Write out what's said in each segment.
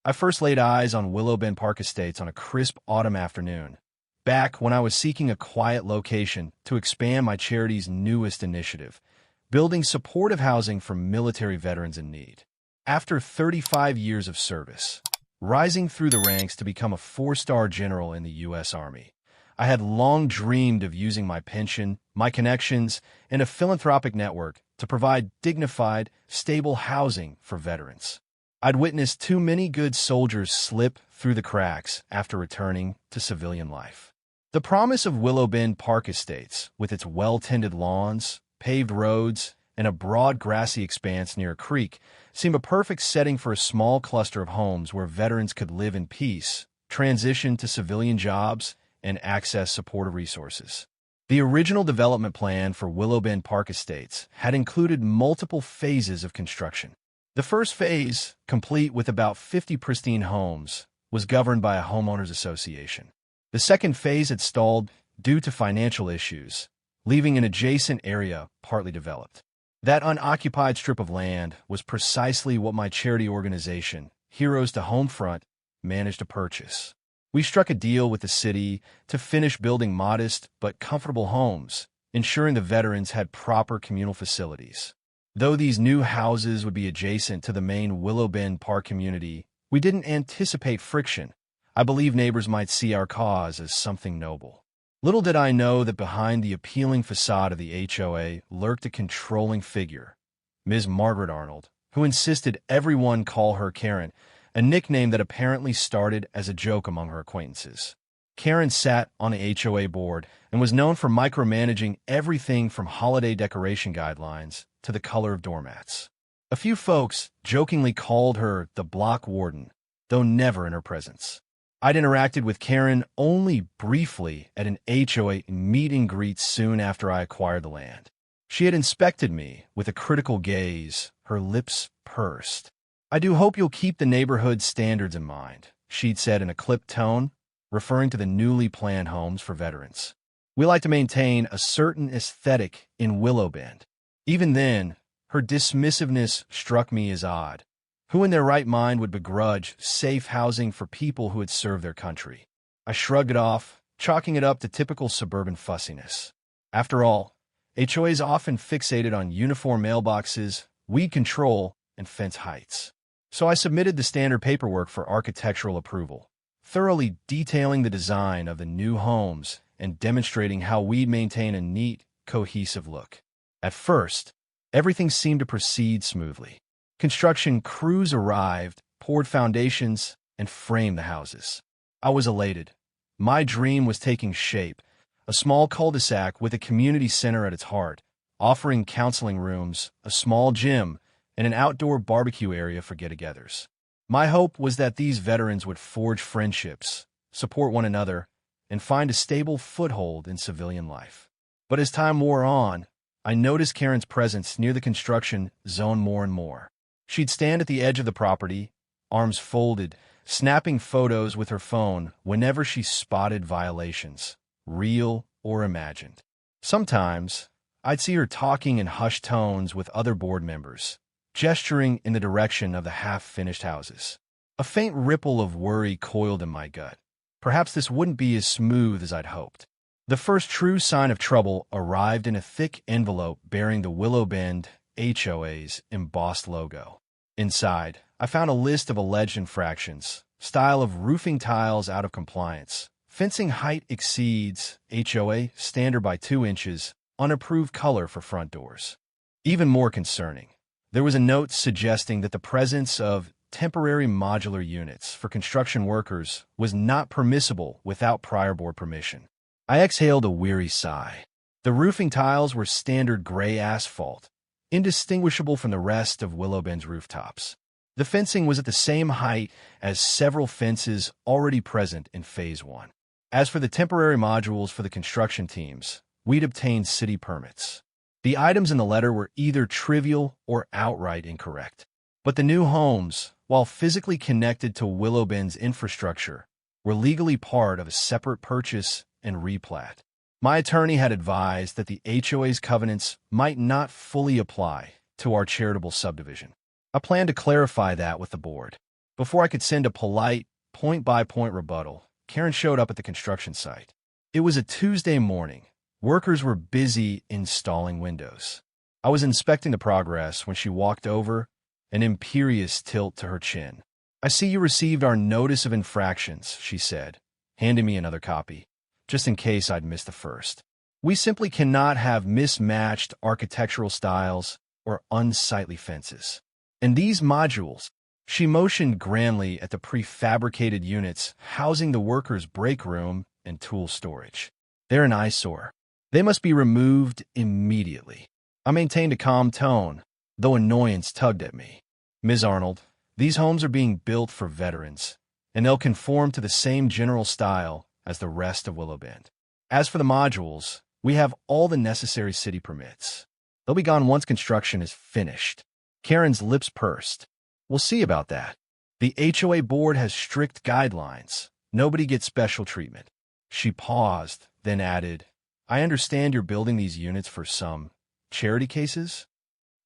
I first laid eyes on Willow Bend Park Estates on a crisp autumn afternoon, back when I was seeking a quiet location to expand my charity's newest initiative, building supportive housing for military veterans in need. After 35 years of service, rising through the ranks to become a four-star general in the U.S. Army, I had long dreamed of using my pension, my connections, and a philanthropic network to provide dignified, stable housing for veterans. I'd witnessed too many good soldiers slip through the cracks after returning to civilian life. The promise of Willow Bend Park Estates, with its well-tended lawns, paved roads, and a broad grassy expanse near a creek, seemed a perfect setting for a small cluster of homes where veterans could live in peace, transition to civilian jobs, and access supportive resources. The original development plan for Willow Bend Park Estates had included multiple phases of construction. The first phase, complete with about 50 pristine homes, was governed by a homeowners association. The second phase had stalled due to financial issues, leaving an adjacent area partly developed. That unoccupied strip of land was precisely what my charity organization, Heroes to Homefront, managed to purchase. We struck a deal with the city to finish building modest but comfortable homes, ensuring the veterans had proper communal facilities. Though these new houses would be adjacent to the main Willow Bend Park community, we didn't anticipate friction. I believe neighbors might see our cause as something noble. Little did I know that behind the appealing facade of the HOA lurked a controlling figure, Ms. Margaret Arnold, who insisted everyone call her Karen, a nickname that apparently started as a joke among her acquaintances. Karen sat on the HOA board and was known for micromanaging everything from holiday decoration guidelines to the color of doormats. A few folks jokingly called her the block warden, though never in her presence. I'd interacted with Karen only briefly at an HOA meet and greet soon after I acquired the land. She had inspected me with a critical gaze, her lips pursed. "I do hope you'll keep the neighborhood standards in mind," she'd said in a clipped tone, referring to the newly planned homes for veterans. "We like to maintain a certain aesthetic in Willow Bend." Even then, her dismissiveness struck me as odd. Who in their right mind would begrudge safe housing for people who had served their country? I shrugged it off, chalking it up to typical suburban fussiness. After all, HOAs often fixated on uniform mailboxes, weed control, and fence heights. So I submitted the standard paperwork for architectural approval, thoroughly detailing the design of the new homes and demonstrating how we'd maintain a neat, cohesive look. At first, everything seemed to proceed smoothly. Construction crews arrived, poured foundations, and framed the houses. I was elated. My dream was taking shape, a small cul-de-sac with a community center at its heart, offering counseling rooms, a small gym, and an outdoor barbecue area for get-togethers. My hope was that these veterans would forge friendships, support one another, and find a stable foothold in civilian life. But as time wore on, I noticed Karen's presence near the construction zone more and more. She'd stand at the edge of the property, arms folded, snapping photos with her phone whenever she spotted violations, real or imagined. Sometimes, I'd see her talking in hushed tones with other board members, gesturing in the direction of the half-finished houses. A faint ripple of worry coiled in my gut. Perhaps this wouldn't be as smooth as I'd hoped. The first true sign of trouble arrived in a thick envelope bearing the Willow Bend HOA's embossed logo. Inside, I found a list of alleged infractions: style of roofing tiles out of compliance, fencing height exceeds HOA standard by 2 inches, unapproved color for front doors. Even more concerning, there was a note suggesting that the presence of temporary modular units for construction workers was not permissible without prior board permission. I exhaled a weary sigh. The roofing tiles were standard gray asphalt, indistinguishable from the rest of Willow Bend's rooftops. The fencing was at the same height as several fences already present in Phase 1. As for the temporary modules for the construction teams, we'd obtained city permits. The items in the letter were either trivial or outright incorrect. But the new homes, while physically connected to Willow Bend's infrastructure, were legally part of a separate purchase and replat. My attorney had advised that the HOA's covenants might not fully apply to our charitable subdivision. I planned to clarify that with the board. Before I could send a polite, point-by-point rebuttal, Karen showed up at the construction site. It was a Tuesday morning. Workers were busy installing windows. I was inspecting the progress when she walked over, an imperious tilt to her chin. "I see you received our notice of infractions," she said, handing me another copy, just in case I'd missed the first. "We simply cannot have mismatched architectural styles or unsightly fences. And these modules," she motioned grandly at the prefabricated units housing the workers' break room and tool storage. "They're an eyesore. They must be removed immediately." I maintained a calm tone, though annoyance tugged at me. "Ms. Arnold, these homes are being built for veterans, and they'll conform to the same general style as the rest of Willow Bend. As for the modules, we have all the necessary city permits. They'll be gone once construction is finished." Karen's lips pursed. "We'll see about that. The HOA board has strict guidelines. Nobody gets special treatment." She paused, then added, "I understand you're building these units for some charity cases?"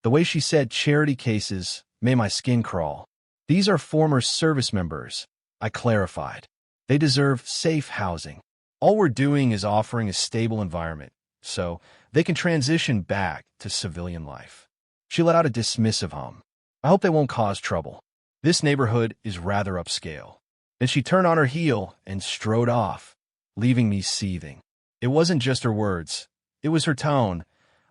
The way she said charity cases made my skin crawl. "These are former service members," I clarified. "They deserve safe housing. All we're doing is offering a stable environment, so they can transition back to civilian life." She let out a dismissive hum. "I hope they won't cause trouble. This neighborhood is rather upscale." Then she turned on her heel and strode off, leaving me seething. It wasn't just her words. It was her tone,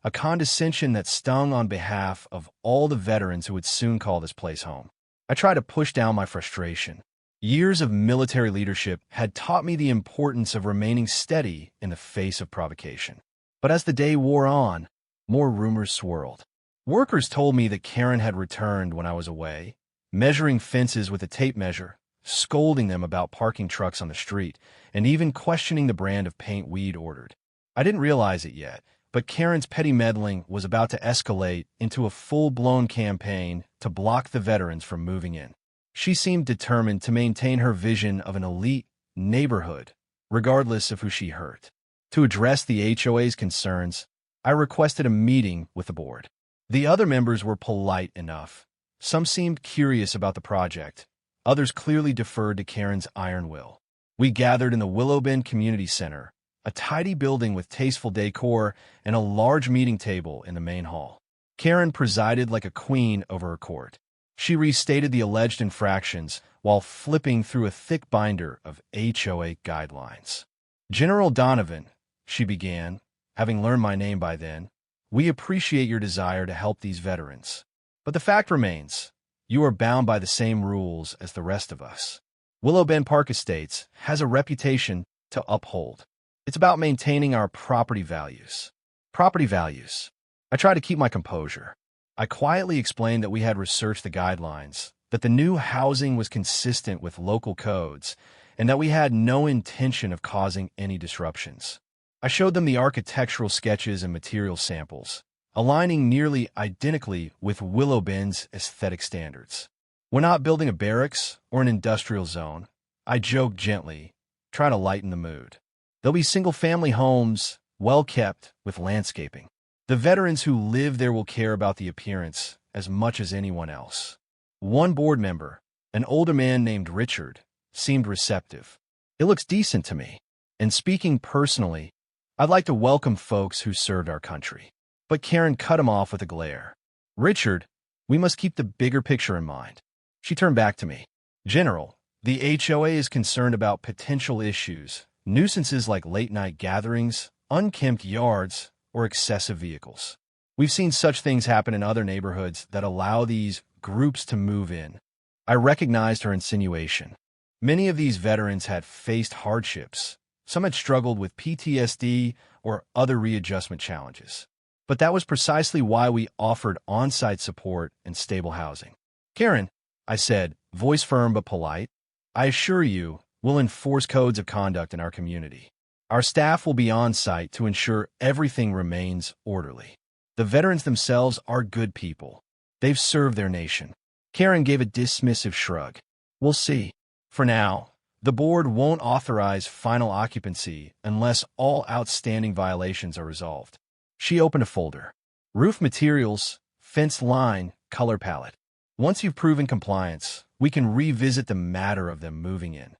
a condescension that stung on behalf of all the veterans who would soon call this place home. I tried to push down my frustration. Years of military leadership had taught me the importance of remaining steady in the face of provocation. But as the day wore on, more rumors swirled. Workers told me that Karen had returned when I was away, measuring fences with a tape measure, scolding them about parking trucks on the street, and even questioning the brand of paint we'd ordered. I didn't realize it yet, but Karen's petty meddling was about to escalate into a full-blown campaign to block the veterans from moving in. She seemed determined to maintain her vision of an elite neighborhood, regardless of who she hurt. To address the HOA's concerns, I requested a meeting with the board. The other members were polite enough. Some seemed curious about the project. Others clearly deferred to Karen's iron will. We gathered in the Willow Bend Community Center, a tidy building with tasteful decor and a large meeting table in the main hall. Karen presided like a queen over her court. She restated the alleged infractions while flipping through a thick binder of HOA guidelines. "General Donovan," she began, having learned my name by then, "we appreciate your desire to help these veterans. But the fact remains, you are bound by the same rules as the rest of us. Willow Bend Park Estates has a reputation to uphold. It's about maintaining our property values." Property values. I tried to keep my composure. I quietly explained that we had researched the guidelines, that the new housing was consistent with local codes, and that we had no intention of causing any disruptions. I showed them the architectural sketches and material samples, aligning nearly identically with Willow Bend's aesthetic standards. "We're not building a barracks or an industrial zone," I joked gently, trying to lighten the mood. "There'll be single-family homes, well-kept, with landscaping. The veterans who live there will care about the appearance as much as anyone else." One board member, an older man named Richard, seemed receptive. "It looks decent to me. And speaking personally, I'd like to welcome folks who served our country." But Karen cut him off with a glare. "Richard, we must keep the bigger picture in mind." She turned back to me. "General, the HOA is concerned about potential issues, nuisances like late-night gatherings, unkempt yards, or excessive vehicles. We've seen such things happen in other neighborhoods that allow these groups to move in." I recognized her insinuation. Many of these veterans had faced hardships. Some had struggled with PTSD or other readjustment challenges. But that was precisely why we offered on-site support and stable housing. "Karen," I said, voice firm but polite, "I assure you, we'll enforce codes of conduct in our community. Our staff will be on site to ensure everything remains orderly. The veterans themselves are good people. They've served their nation." Karen gave a dismissive shrug. "We'll see. For now, the board won't authorize final occupancy unless all outstanding violations are resolved." She opened a folder. "Roof materials, fence line, color palette. Once you've proven compliance, We can revisit the matter of them moving in.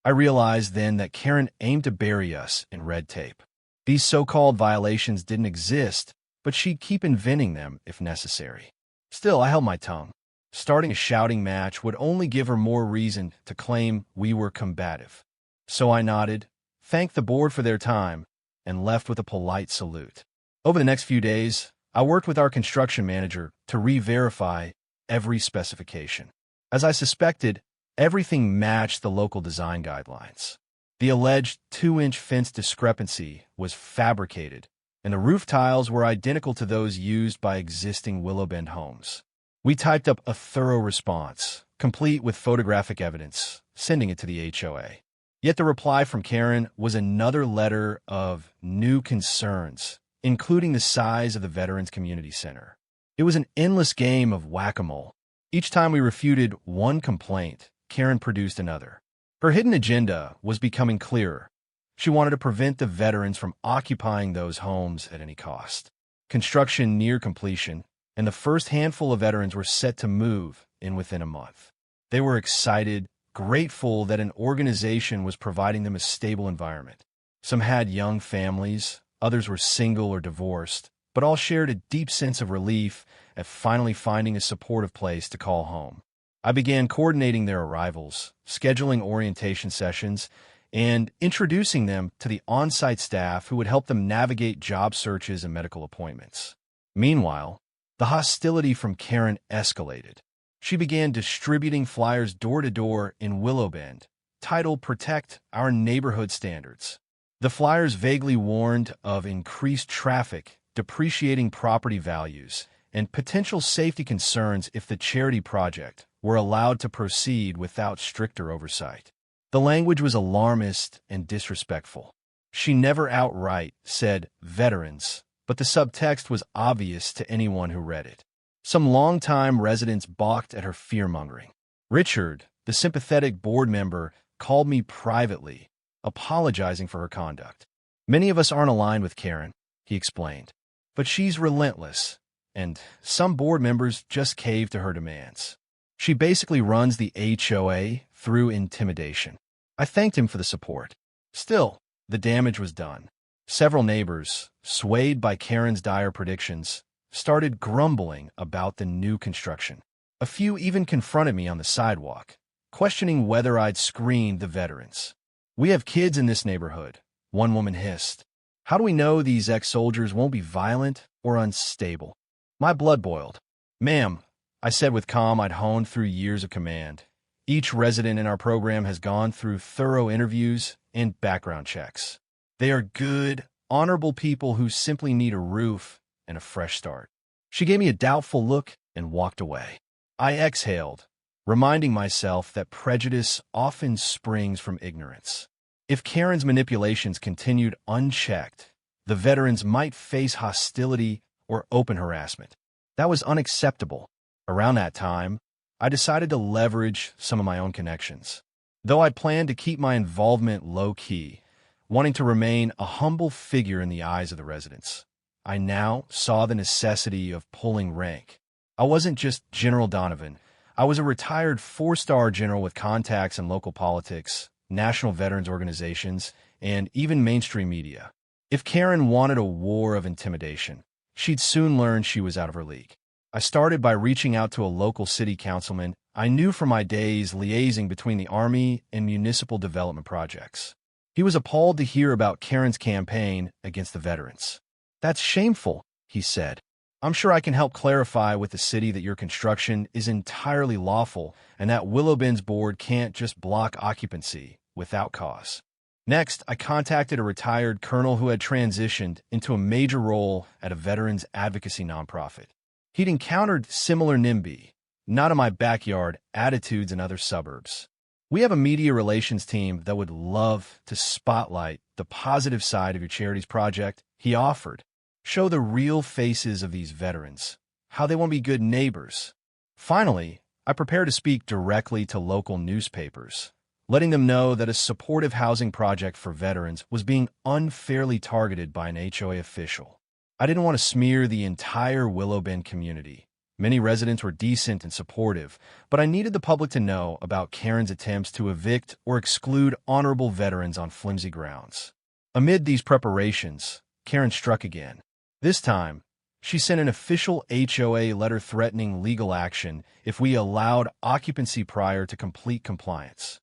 I realized then that Karen aimed to bury us in red tape. These so-called violations didn't exist, but she'd keep inventing them if necessary. Still, I held my tongue. Starting a shouting match would only give her more reason to claim we were combative. So I nodded, thanked the board for their time, and left with a polite salute. Over the next few days, I worked with our construction manager to re-verify every specification. As I suspected, everything matched the local design guidelines. The alleged 2-inch fence discrepancy was fabricated, and the roof tiles were identical to those used by existing Willowbend homes. We typed up a thorough response, complete with photographic evidence, sending it to the HOA. Yet the reply from Karen was another letter of new concerns, including the size of the Veterans Community Center. It was an endless game of whack-a-mole. Each time we refuted one complaint, Karen produced another. Her hidden agenda was becoming clearer. She wanted to prevent the veterans from occupying those homes at any cost. Construction near completion, and the first handful of veterans were set to move in within a month. They were excited, grateful that an organization was providing them a stable environment. Some had young families, others were single or divorced, but all shared a deep sense of relief at finally finding a supportive place to call home. I began coordinating their arrivals, scheduling orientation sessions, and introducing them to the on-site staff who would help them navigate job searches and medical appointments. Meanwhile, the hostility from Karen escalated. She began distributing flyers door-to-door in Willowbend, titled Protect Our Neighborhood Standards. The flyers vaguely warned of increased traffic, depreciating property values, and potential safety concerns if the charity project were allowed to proceed without stricter oversight. The language was alarmist and disrespectful. She never outright said veterans, but the subtext was obvious to anyone who read it. Some longtime residents balked at her fear-mongering. Richard, the sympathetic board member, called me privately, apologizing for her conduct. Many of us aren't aligned with Karen, he explained, but she's relentless, and some board members just cave to her demands. She basically runs the HOA through intimidation. I thanked him for the support. Still, the damage was done. Several neighbors, swayed by Karen's dire predictions, started grumbling about the new construction. A few even confronted me on the sidewalk, questioning whether I'd screened the veterans. "We have kids in this neighborhood," one woman hissed. "How do we know these ex-soldiers won't be violent or unstable?" My blood boiled. "Ma'am," I said with calm I'd honed through years of command, "each resident in our program has gone through thorough interviews and background checks. They are good, honorable people who simply need a roof and a fresh start." She gave me a doubtful look and walked away. I exhaled, reminding myself that prejudice often springs from ignorance. If Karen's manipulations continued unchecked, the veterans might face hostility or open harassment. That was unacceptable. Around that time, I decided to leverage some of my own connections. Though I'd planned to keep my involvement low-key, wanting to remain a humble figure in the eyes of the residents, I now saw the necessity of pulling rank. I wasn't just General Donovan. I was a retired 4-star general with contacts in local politics, national veterans organizations, and even mainstream media. If Karen wanted a war of intimidation, she'd soon learn she was out of her league. I started by reaching out to a local city councilman I knew from my days liaising between the Army and municipal development projects. He was appalled to hear about Karen's campaign against the veterans. "That's shameful," he said. "I'm sure I can help clarify with the city that your construction is entirely lawful and that Willowbend's board can't just block occupancy without cause." Next, I contacted a retired colonel who had transitioned into a major role at a veterans advocacy nonprofit. He'd encountered similar NIMBY, not in my backyard, attitudes in other suburbs. "We have a media relations team that would love to spotlight the positive side of your charity's project," he offered. "Show the real faces of these veterans, how they want to be good neighbors." Finally, I prepared to speak directly to local newspapers, letting them know that a supportive housing project for veterans was being unfairly targeted by an HOA official. I didn't want to smear the entire Willowbend community, Many residents were decent and supportive, but I needed the public to know about Karen's attempts to evict or exclude honorable veterans on flimsy grounds. Amid these preparations, Karen struck again. This time, she sent an official HOA letter threatening legal action if we allowed occupancy prior to complete compliance.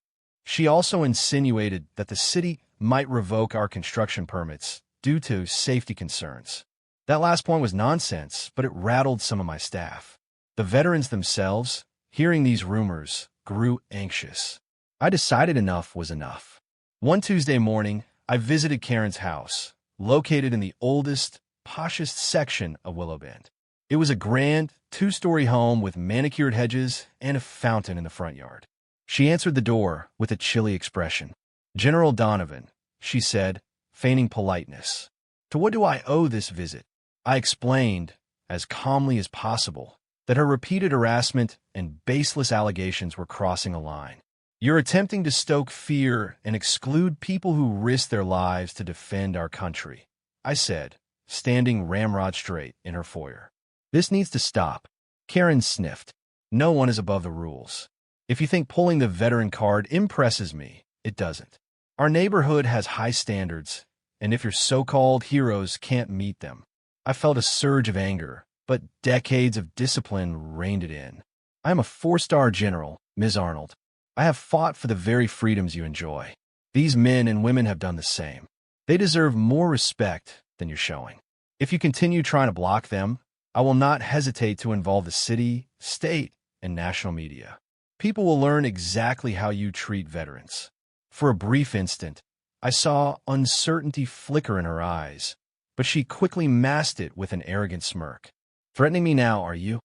She also insinuated that the city might revoke our construction permits due to safety concerns. That last point was nonsense, but it rattled some of my staff. The veterans themselves, hearing these rumors, grew anxious. I decided enough was enough. One Tuesday morning, I visited Karen's house, located in the oldest, poshest section of Willow Bend. It was a grand, two-story home with manicured hedges and a fountain in the front yard. She answered the door with a chilly expression. "General Donovan," she said, feigning politeness. "To what do I owe this visit?" I explained, as calmly as possible, that her repeated harassment and baseless allegations were crossing a line. "You're attempting to stoke fear and exclude people who risk their lives to defend our country," I said, standing ramrod straight in her foyer. "This needs to stop." Karen sniffed. "No one is above the rules. If you think pulling the veteran card impresses me, it doesn't. Our neighborhood has high standards, and if your so-called heroes can't meet them." I felt a surge of anger, but decades of discipline reined it in. "I am a 4-star general, Ms. Arnold. I have fought for the very freedoms you enjoy. These men and women have done the same. They deserve more respect than you're showing. If you continue trying to block them, I will not hesitate to involve the city, state, and national media. People will learn exactly how you treat veterans." For a brief instant, I saw uncertainty flicker in her eyes, but she quickly masked it with an arrogant smirk. "Threatening me now, are you?"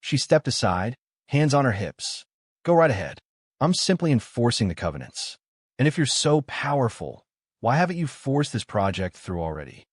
She stepped aside, hands on her hips. "Go right ahead. I'm simply enforcing the covenants. And if you're so powerful, why haven't you forced this project through already?"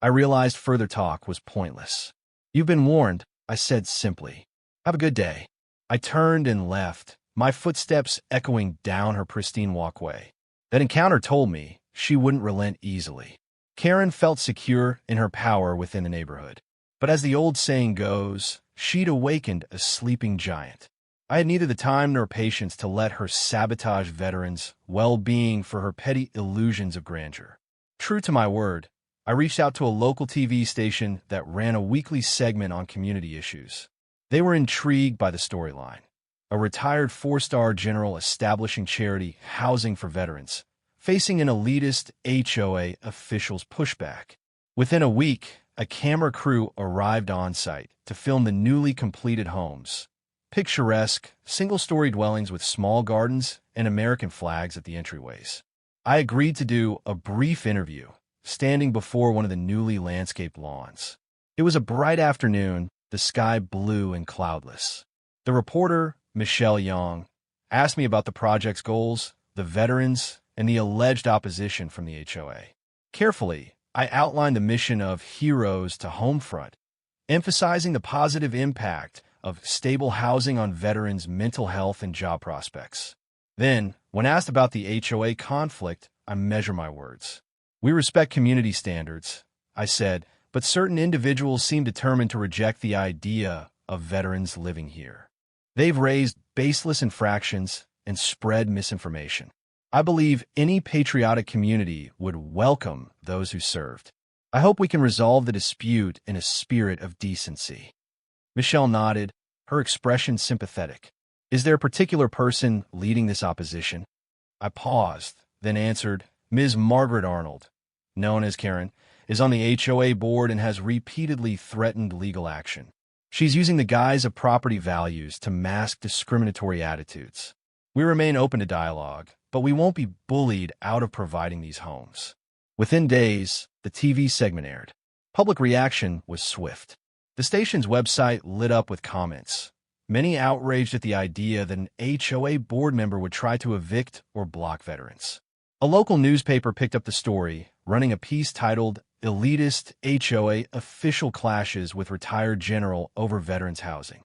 I realized further talk was pointless. "You've been warned," I said simply. "Have a good day." I turned and left, my footsteps echoing down her pristine walkway. That encounter told me she wouldn't relent easily. Karen felt secure in her power within the neighborhood. But as the old saying goes, she'd awakened a sleeping giant. I had neither the time nor patience to let her sabotage veterans' well-being for her petty illusions of grandeur. True to my word, I reached out to a local TV station that ran a weekly segment on community issues. They were intrigued by the storyline. A retired 4-star general establishing charity housing for veterans, facing an elitist HOA official's pushback. Within a week, a camera crew arrived on site to film the newly completed homes. Picturesque, single-story dwellings with small gardens and American flags at the entryways. I agreed to do a brief interview, standing before one of the newly landscaped lawns. It was a bright afternoon, the sky blue and cloudless. The reporter, Michelle Young, asked me about the project's goals, the veterans, and the alleged opposition from the HOA. Carefully, I outlined the mission of Heroes to Homefront, emphasizing the positive impact of stable housing on veterans' mental health and job prospects. Then, when asked about the HOA conflict, I measure my words. "We respect community standards," I said, "but certain individuals seem determined to reject the idea of veterans living here. They've raised baseless infractions and spread misinformation. I believe any patriotic community would welcome those who served. I hope we can resolve the dispute in a spirit of decency." Michelle nodded, her expression sympathetic. "Is there a particular person leading this opposition?" I paused, then answered, "Ms. Margaret Arnold, known as Karen, is on the HOA board and has repeatedly threatened legal action. She's using the guise of property values to mask discriminatory attitudes. We remain open to dialogue, but we won't be bullied out of providing these homes." Within days, the TV segment aired. Public reaction was swift. The station's website lit up with comments, many outraged at the idea that an HOA board member would try to evict or block veterans. A local newspaper picked up the story, running a piece titled "Elitist HOA Official Clashes with Retired General Over Veterans Housing."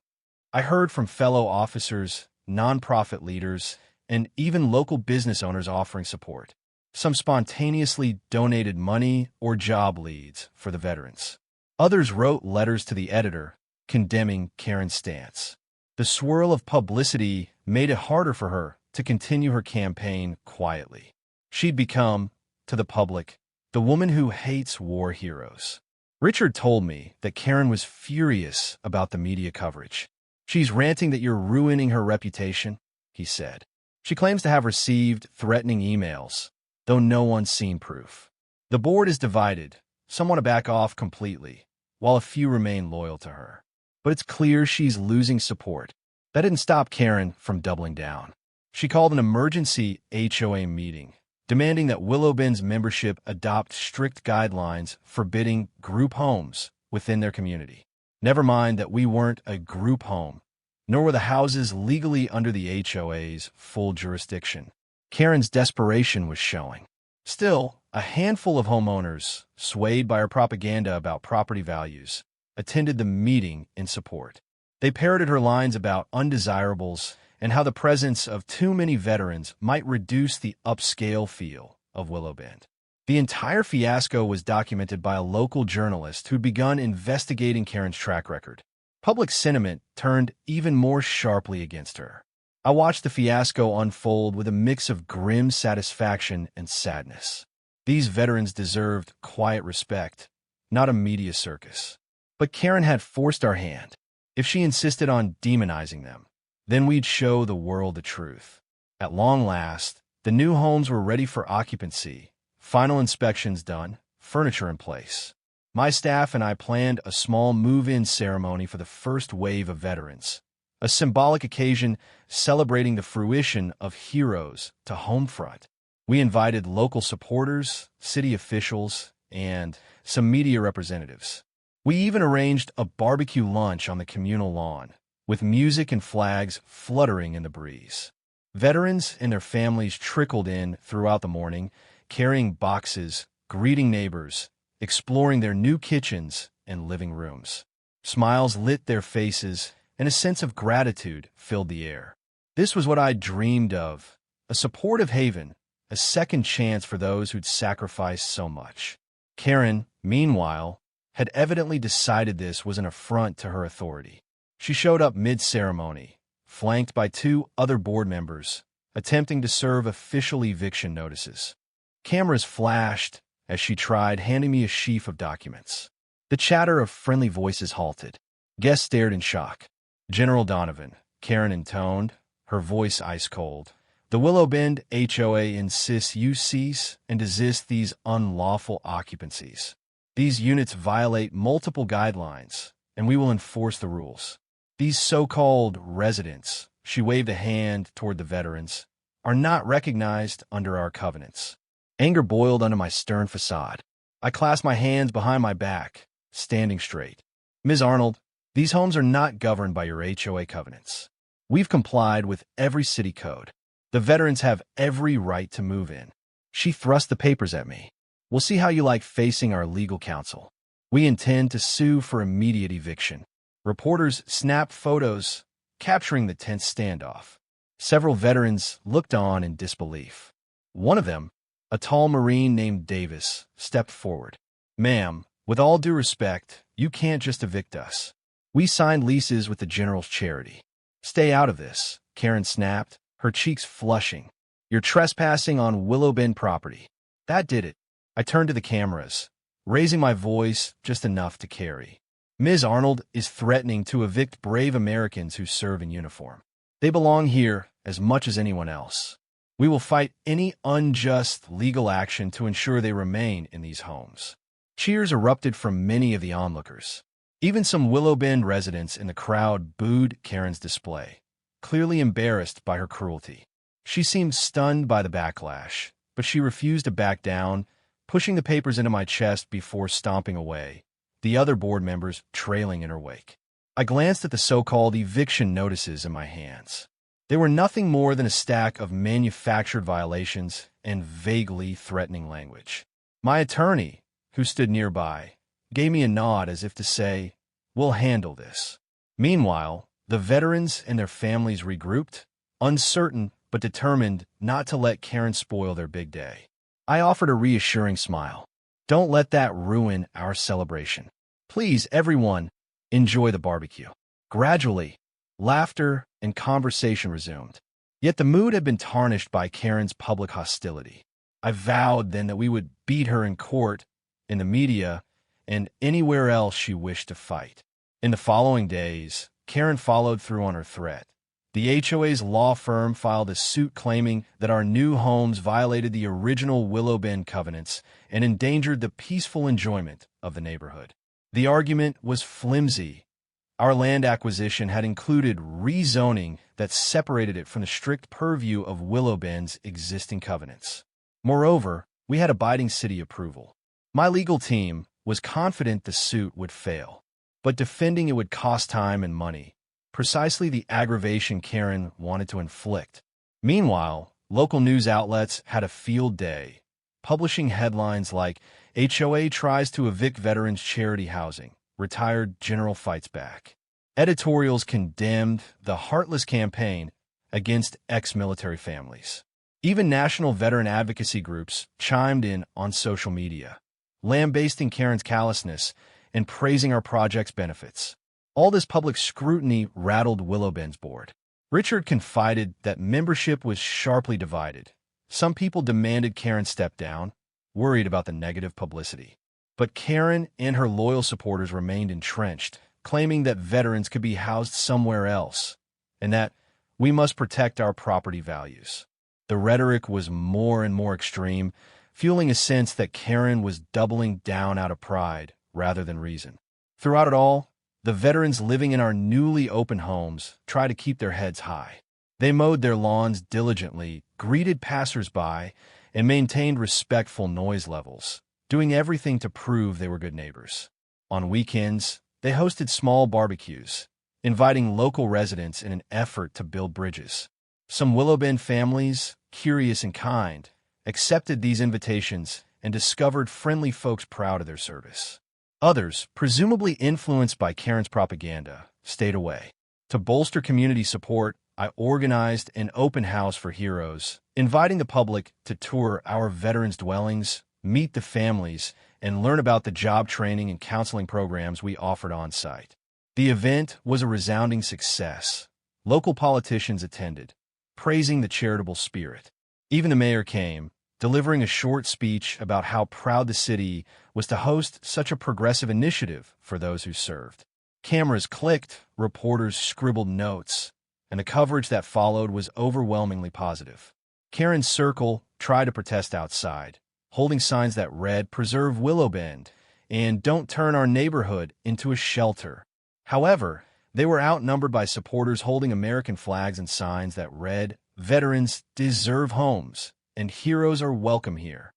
I heard from fellow officers, nonprofit leaders, and even local business owners offering support. Some spontaneously donated money or job leads for the veterans. Others wrote letters to the editor, condemning Karen's stance. The swirl of publicity made it harder for her to continue her campaign quietly. She'd become, to the public, the woman who hates war heroes. Richard told me that Karen was furious about the media coverage. "She's ranting that you're ruining her reputation," he said. "She claims to have received threatening emails, though no one's seen proof." The board is divided. Some want to back off completely, while a few remain loyal to her. But it's clear she's losing support. That didn't stop Karen from doubling down. She called an emergency HOA meeting, demanding that Willow Bend's membership adopt strict guidelines forbidding group homes within their community. Never mind that we weren't a group home, nor were the houses legally under the HOA's full jurisdiction. Karen's desperation was showing. Still, a handful of homeowners, swayed by her propaganda about property values, attended the meeting in support. They parroted her lines about undesirables and how the presence of too many veterans might reduce the upscale feel of Willow Bend. The entire fiasco was documented by a local journalist who'd begun investigating Karen's track record. Public sentiment turned even more sharply against her. I watched the fiasco unfold with a mix of grim satisfaction and sadness. These veterans deserved quiet respect, not a media circus. But Karen had forced our hand. If she insisted on demonizing them, then we'd show the world the truth. At long last, the new homes were ready for occupancy, final inspections done, furniture in place. My staff and I planned a small move-in ceremony for the first wave of veterans, a symbolic occasion celebrating the fruition of heroes to Homefront. We invited local supporters, city officials, and some media representatives. We even arranged a barbecue lunch on the communal lawn, with music and flags fluttering in the breeze. Veterans and their families trickled in throughout the morning, carrying boxes, greeting neighbors, exploring their new kitchens and living rooms. Smiles lit their faces, and a sense of gratitude filled the air. This was what I dreamed of, a supportive haven, a second chance for those who'd sacrificed so much. Karen, meanwhile, had evidently decided this was an affront to her authority. She showed up mid-ceremony, flanked by 2 other board members, attempting to serve official eviction notices. Cameras flashed as she tried handing me a sheaf of documents. The chatter of friendly voices halted. Guests stared in shock. "General Donovan," Karen intoned, her voice ice-cold. "The Willow Bend HOA insists you cease and desist these unlawful occupancies. These units violate multiple guidelines, and we will enforce the rules. These so-called residents," she waved a hand toward the veterans, "are not recognized under our covenants." Anger boiled under my stern facade. I clasped my hands behind my back, standing straight. "Ms. Arnold, these homes are not governed by your HOA covenants. We've complied with every city code. The veterans have every right to move in." She thrust the papers at me. "We'll see how you like facing our legal counsel. We intend to sue for immediate eviction." Reporters snapped photos, capturing the tense standoff. Several veterans looked on in disbelief. One of them, a tall Marine named Davis, stepped forward. "Ma'am, with all due respect, you can't just evict us. We signed leases with the General's charity." "Stay out of this," Karen snapped, her cheeks flushing. "You're trespassing on Willow Bend property." That did it. I turned to the cameras, raising my voice just enough to carry. "Ms. Arnold is threatening to evict brave Americans who serve in uniform. They belong here as much as anyone else. We will fight any unjust legal action to ensure they remain in these homes." Cheers erupted from many of the onlookers. Even some Willow Bend residents in the crowd booed Karen's display, clearly embarrassed by her cruelty. She seemed stunned by the backlash, but she refused to back down, pushing the papers into my chest before stomping away, the other board members trailing in her wake. I glanced at the so-called eviction notices in my hands. They were nothing more than a stack of manufactured violations and vaguely threatening language. My attorney, who stood nearby, gave me a nod as if to say, "We'll handle this." Meanwhile, the veterans and their families regrouped, uncertain but determined not to let Karen spoil their big day. I offered a reassuring smile. "Don't let that ruin our celebration. Please, everyone, enjoy the barbecue. Gradually, laughter and conversation resumed. Yet the mood had been tarnished by Karen's public hostility. I vowed then that we would beat her in court, in the media, and anywhere else she wished to fight. In the following days, Karen followed through on her threat. The HOA's law firm filed a suit claiming that our new homes violated the original Willow Bend covenants and endangered the peaceful enjoyment of the neighborhood. The argument was flimsy. Our land acquisition had included rezoning that separated it from the strict purview of Willow Bend's existing covenants. Moreover, we had abiding city approval. My legal team was confident the suit would fail, but defending it would cost time and money, precisely the aggravation Karen wanted to inflict. Meanwhile, local news outlets had a field day, publishing headlines like, HOA tries to evict veterans charity housing, retired general fights back. Editorials condemned the heartless campaign against ex-military families. Even national veteran advocacy groups chimed in on social media, lambasting Karen's callousness and praising our project's benefits. All this public scrutiny rattled Willow Bend's board. Richard confided that membership was sharply divided. Some people demanded Karen step down, worried about the negative publicity. But Karen and her loyal supporters remained entrenched, claiming that veterans could be housed somewhere else, and that we must protect our property values. The rhetoric was more and more extreme, fueling a sense that Karen was doubling down out of pride rather than reason. Throughout it all, the veterans living in our newly opened homes tried to keep their heads high. They mowed their lawns diligently, greeted passers-by, and maintained respectful noise levels, doing everything to prove they were good neighbors. On weekends, they hosted small barbecues, inviting local residents in an effort to build bridges. Some Willow Bend families, curious and kind, accepted these invitations and discovered friendly folks proud of their service. Others, presumably influenced by Karen's propaganda, stayed away. To bolster community support, I organized an open house for heroes, inviting the public to tour our veterans' dwellings, meet the families, and learn about the job training and counseling programs we offered on-site. The event was a resounding success. Local politicians attended, praising the charitable spirit. Even the mayor came, delivering a short speech about how proud the city was to host such a progressive initiative for those who served. Cameras clicked, reporters scribbled notes, and the coverage that followed was overwhelmingly positive. Karen's circle tried to protest outside, holding signs that read, "Preserve Willow Bend," and "Don't turn our neighborhood into a shelter." However, they were outnumbered by supporters holding American flags and signs that read, "Veterans deserve homes, and heroes are welcome here."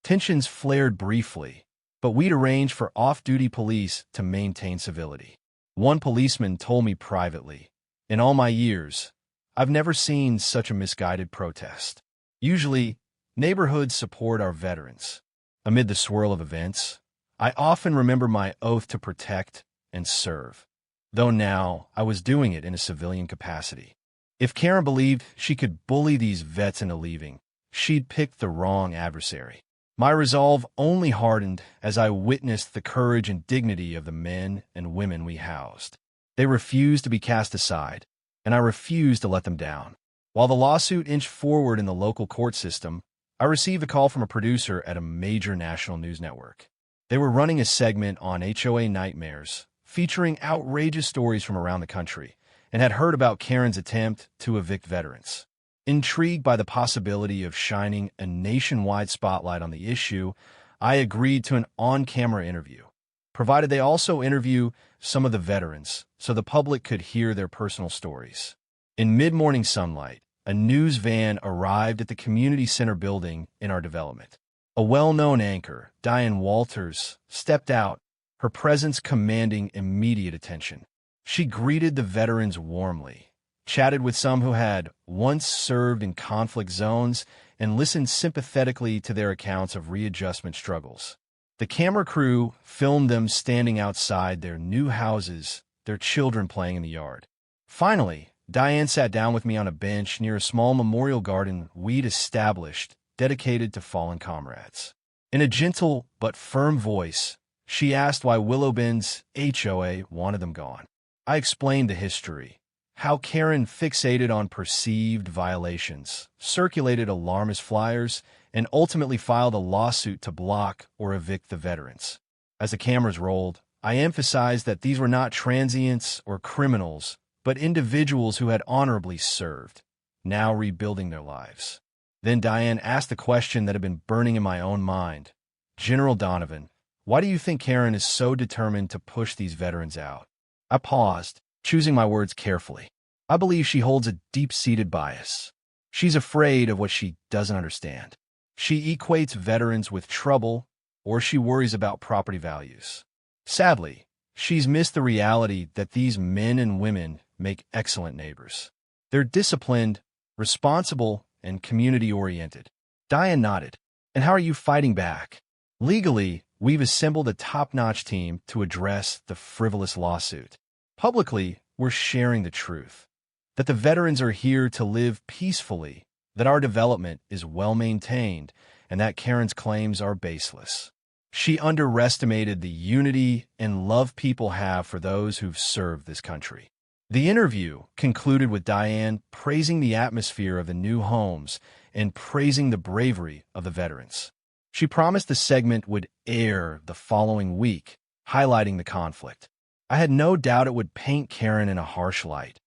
Tensions flared briefly, but we'd arranged for off-duty police to maintain civility. One policeman told me privately, "In all my years, I've never seen such a misguided protest. Usually, neighborhoods support our veterans." Amid the swirl of events, I often remember my oath to protect and serve, though now I was doing it in a civilian capacity. If Karen believed she could bully these vets into leaving, she'd picked the wrong adversary. My resolve only hardened as I witnessed the courage and dignity of the men and women we housed. They refused to be cast aside, and I refused to let them down. While the lawsuit inched forward in the local court system, I received a call from a producer at a major national news network. They were running a segment on HOA Nightmares, featuring outrageous stories from around the country, and had heard about Karen's attempt to evict veterans. Intrigued by the possibility of shining a nationwide spotlight on the issue, I agreed to an on-camera interview, provided they also interview some of the veterans so the public could hear their personal stories. In mid-morning sunlight, a news van arrived at the community center building in our development. A well-known anchor, Diane Walters, stepped out, her presence commanding immediate attention. She greeted the veterans warmly, chatted with some who had once served in conflict zones, and listened sympathetically to their accounts of readjustment struggles. The camera crew filmed them standing outside their new houses, their children playing in the yard. Finally, Diane sat down with me on a bench near a small memorial garden we'd established, dedicated to fallen comrades. In a gentle but firm voice, She asked why Willow Bend's HOA wanted them gone. I explained the history, how Karen fixated on perceived violations, circulated alarmist flyers, and ultimately filed a lawsuit to block or evict the veterans. As the cameras rolled, I emphasized that these were not transients or criminals, but individuals who had honorably served, now rebuilding their lives. Then Diane asked the question that had been burning in my own mind. General Donovan, why do you think Karen is so determined to push these veterans out? I paused, choosing my words carefully. I believe she holds a deep-seated bias. She's afraid of what she doesn't understand. She equates veterans with trouble, or she worries about property values. Sadly, she's missed the reality that these men and women make excellent neighbors. They're disciplined, responsible, and community-oriented. Diane nodded. And how are you fighting back? Legally, we've assembled a top-notch team to address the frivolous lawsuit. Publicly, we're sharing the truth, that the veterans are here to live peacefully, that our development is well-maintained, and that Karen's claims are baseless. She underestimated the unity and love people have for those who've served this country. The interview concluded with Diane praising the atmosphere of the new homes and praising the bravery of the veterans. She promised the segment would air the following week, highlighting the conflict. I had no doubt it would paint Karen in a harsh light,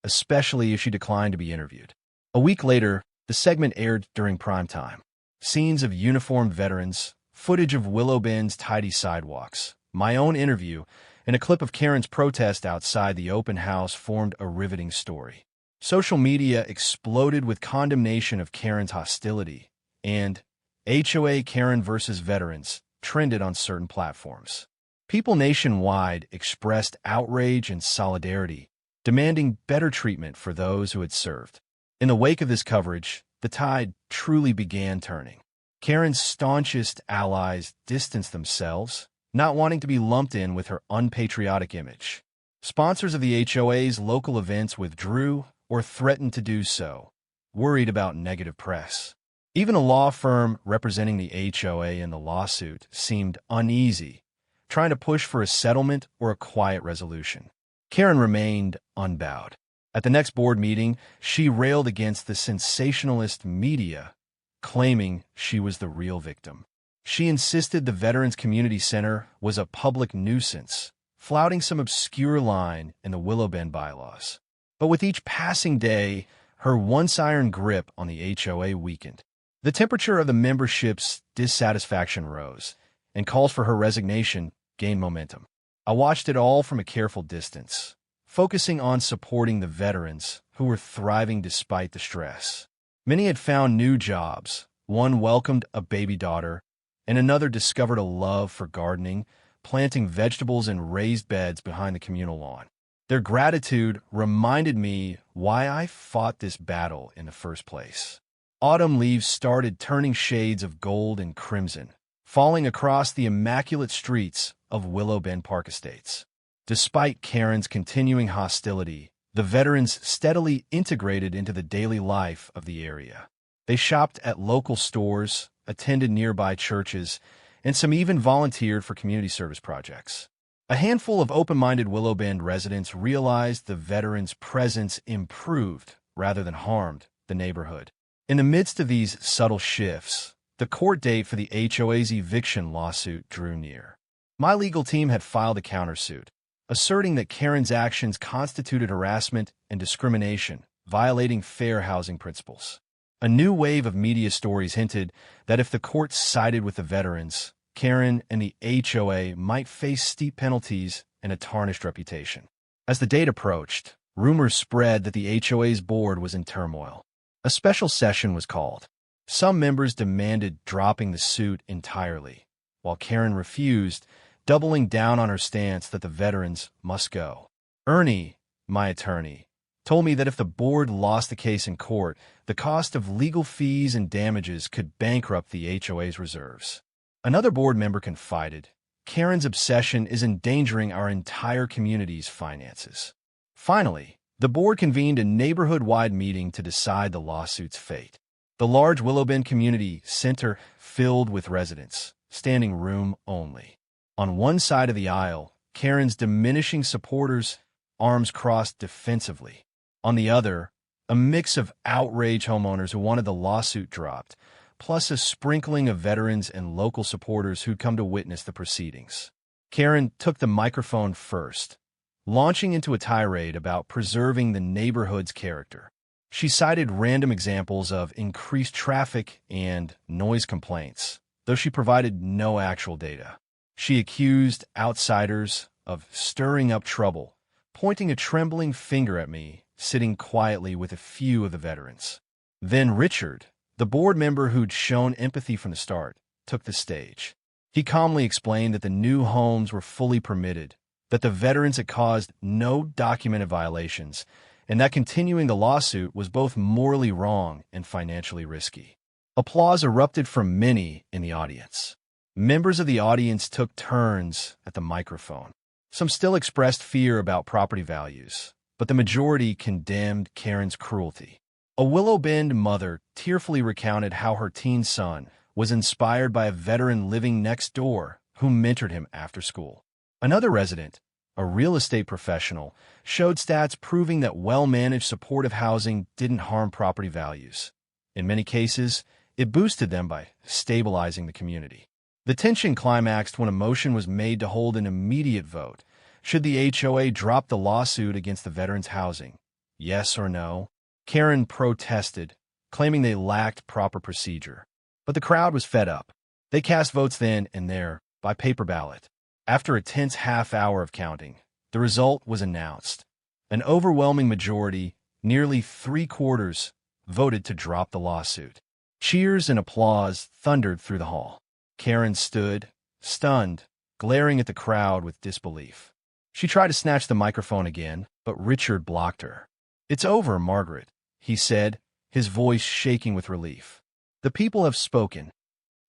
especially if she declined to be interviewed. A week later, the segment aired during prime time. Scenes of uniformed veterans, footage of Willow Bend's tidy sidewalks, my own interview, and a clip of Karen's protest outside the open house formed a riveting story. Social media exploded with condemnation of Karen's hostility, and HOA Karen versus veterans trended on certain platforms. People nationwide expressed outrage and solidarity, demanding better treatment for those who had served. In the wake of this coverage, the tide truly began turning. Karen's staunchest allies distanced themselves, not wanting to be lumped in with her unpatriotic image. Sponsors of the HOA's local events withdrew or threatened to do so, worried about negative press. Even a law firm representing the HOA in the lawsuit seemed uneasy, trying to push for a settlement or a quiet resolution. Karen remained unbowed. At the next board meeting, she railed against the sensationalist media, claiming she was the real victim. She insisted the Veterans Community Center was a public nuisance, flouting some obscure line in the Willow Bend bylaws. But with each passing day, her once-iron grip on the HOA weakened. The temperature of the membership's dissatisfaction rose, and calls for her resignation gained momentum. I watched it all from a careful distance, focusing on supporting the veterans who were thriving despite the stress. Many had found new jobs. One welcomed a baby daughter, and another discovered a love for gardening, planting vegetables in raised beds behind the communal lawn. Their gratitude reminded me why I fought this battle in the first place. Autumn leaves started turning shades of gold and crimson, falling across the immaculate streets of Willow Bend Park Estates. Despite Karen's continuing hostility, the veterans steadily integrated into the daily life of the area. They shopped at local stores, attended nearby churches, and some even volunteered for community service projects. A handful of open-minded Willow Bend residents realized the veterans' presence improved, rather than harmed, the neighborhood. In the midst of these subtle shifts, the court date for the HOA's eviction lawsuit drew near. My legal team had filed a countersuit, asserting that Karen's actions constituted harassment and discrimination, violating fair housing principles. A new wave of media stories hinted that if the court sided with the veterans, Karen and the HOA might face steep penalties and a tarnished reputation. As the date approached, rumors spread that the HOA's board was in turmoil. A special session was called. Some members demanded dropping the suit entirely, while Karen refused, doubling down on her stance that the veterans must go. Ernie, my attorney, told me that if the board lost the case in court, the cost of legal fees and damages could bankrupt the HOA's reserves. Another board member confided, Karen's obsession is endangering our entire community's finances. Finally, the board convened a neighborhood-wide meeting to decide the lawsuit's fate. The large Willow Bend Community Center filled with residents, standing room only. On one side of the aisle, Karen's diminishing supporters, arms crossed defensively. On the other, a mix of outraged homeowners who wanted the lawsuit dropped, plus a sprinkling of veterans and local supporters who'd come to witness the proceedings. Karen took the microphone first, launching into a tirade about preserving the neighborhood's character. She cited random examples of increased traffic and noise complaints, though she provided no actual data. She accused outsiders of stirring up trouble, pointing a trembling finger at me, sitting quietly with a few of the veterans. Then Richard, the board member who'd shown empathy from the start, took the stage. He calmly explained that the new homes were fully permitted, that the veterans had caused no documented violations, and that continuing the lawsuit was both morally wrong and financially risky. Applause erupted from many in the audience. Members of the audience took turns at the microphone. Some still expressed fear about property values, but the majority condemned Karen's cruelty. A Willow Bend mother tearfully recounted how her teen son was inspired by a veteran living next door who mentored him after school. Another resident, a real estate professional, showed stats proving that well-managed supportive housing didn't harm property values. In many cases, it boosted them by stabilizing the community. The tension climaxed when a motion was made to hold an immediate vote. Should the HOA drop the lawsuit against the veterans' housing? Yes or no? Karen protested, claiming they lacked proper procedure. But the crowd was fed up. They cast votes then and there, by paper ballot. After a tense half-hour of counting, the result was announced. An overwhelming majority, nearly three-quarters, voted to drop the lawsuit. Cheers and applause thundered through the hall. Karen stood, stunned, glaring at the crowd with disbelief. She tried to snatch the microphone again, but Richard blocked her. "It's over, Margaret," he said, his voice shaking with relief. "The people have spoken."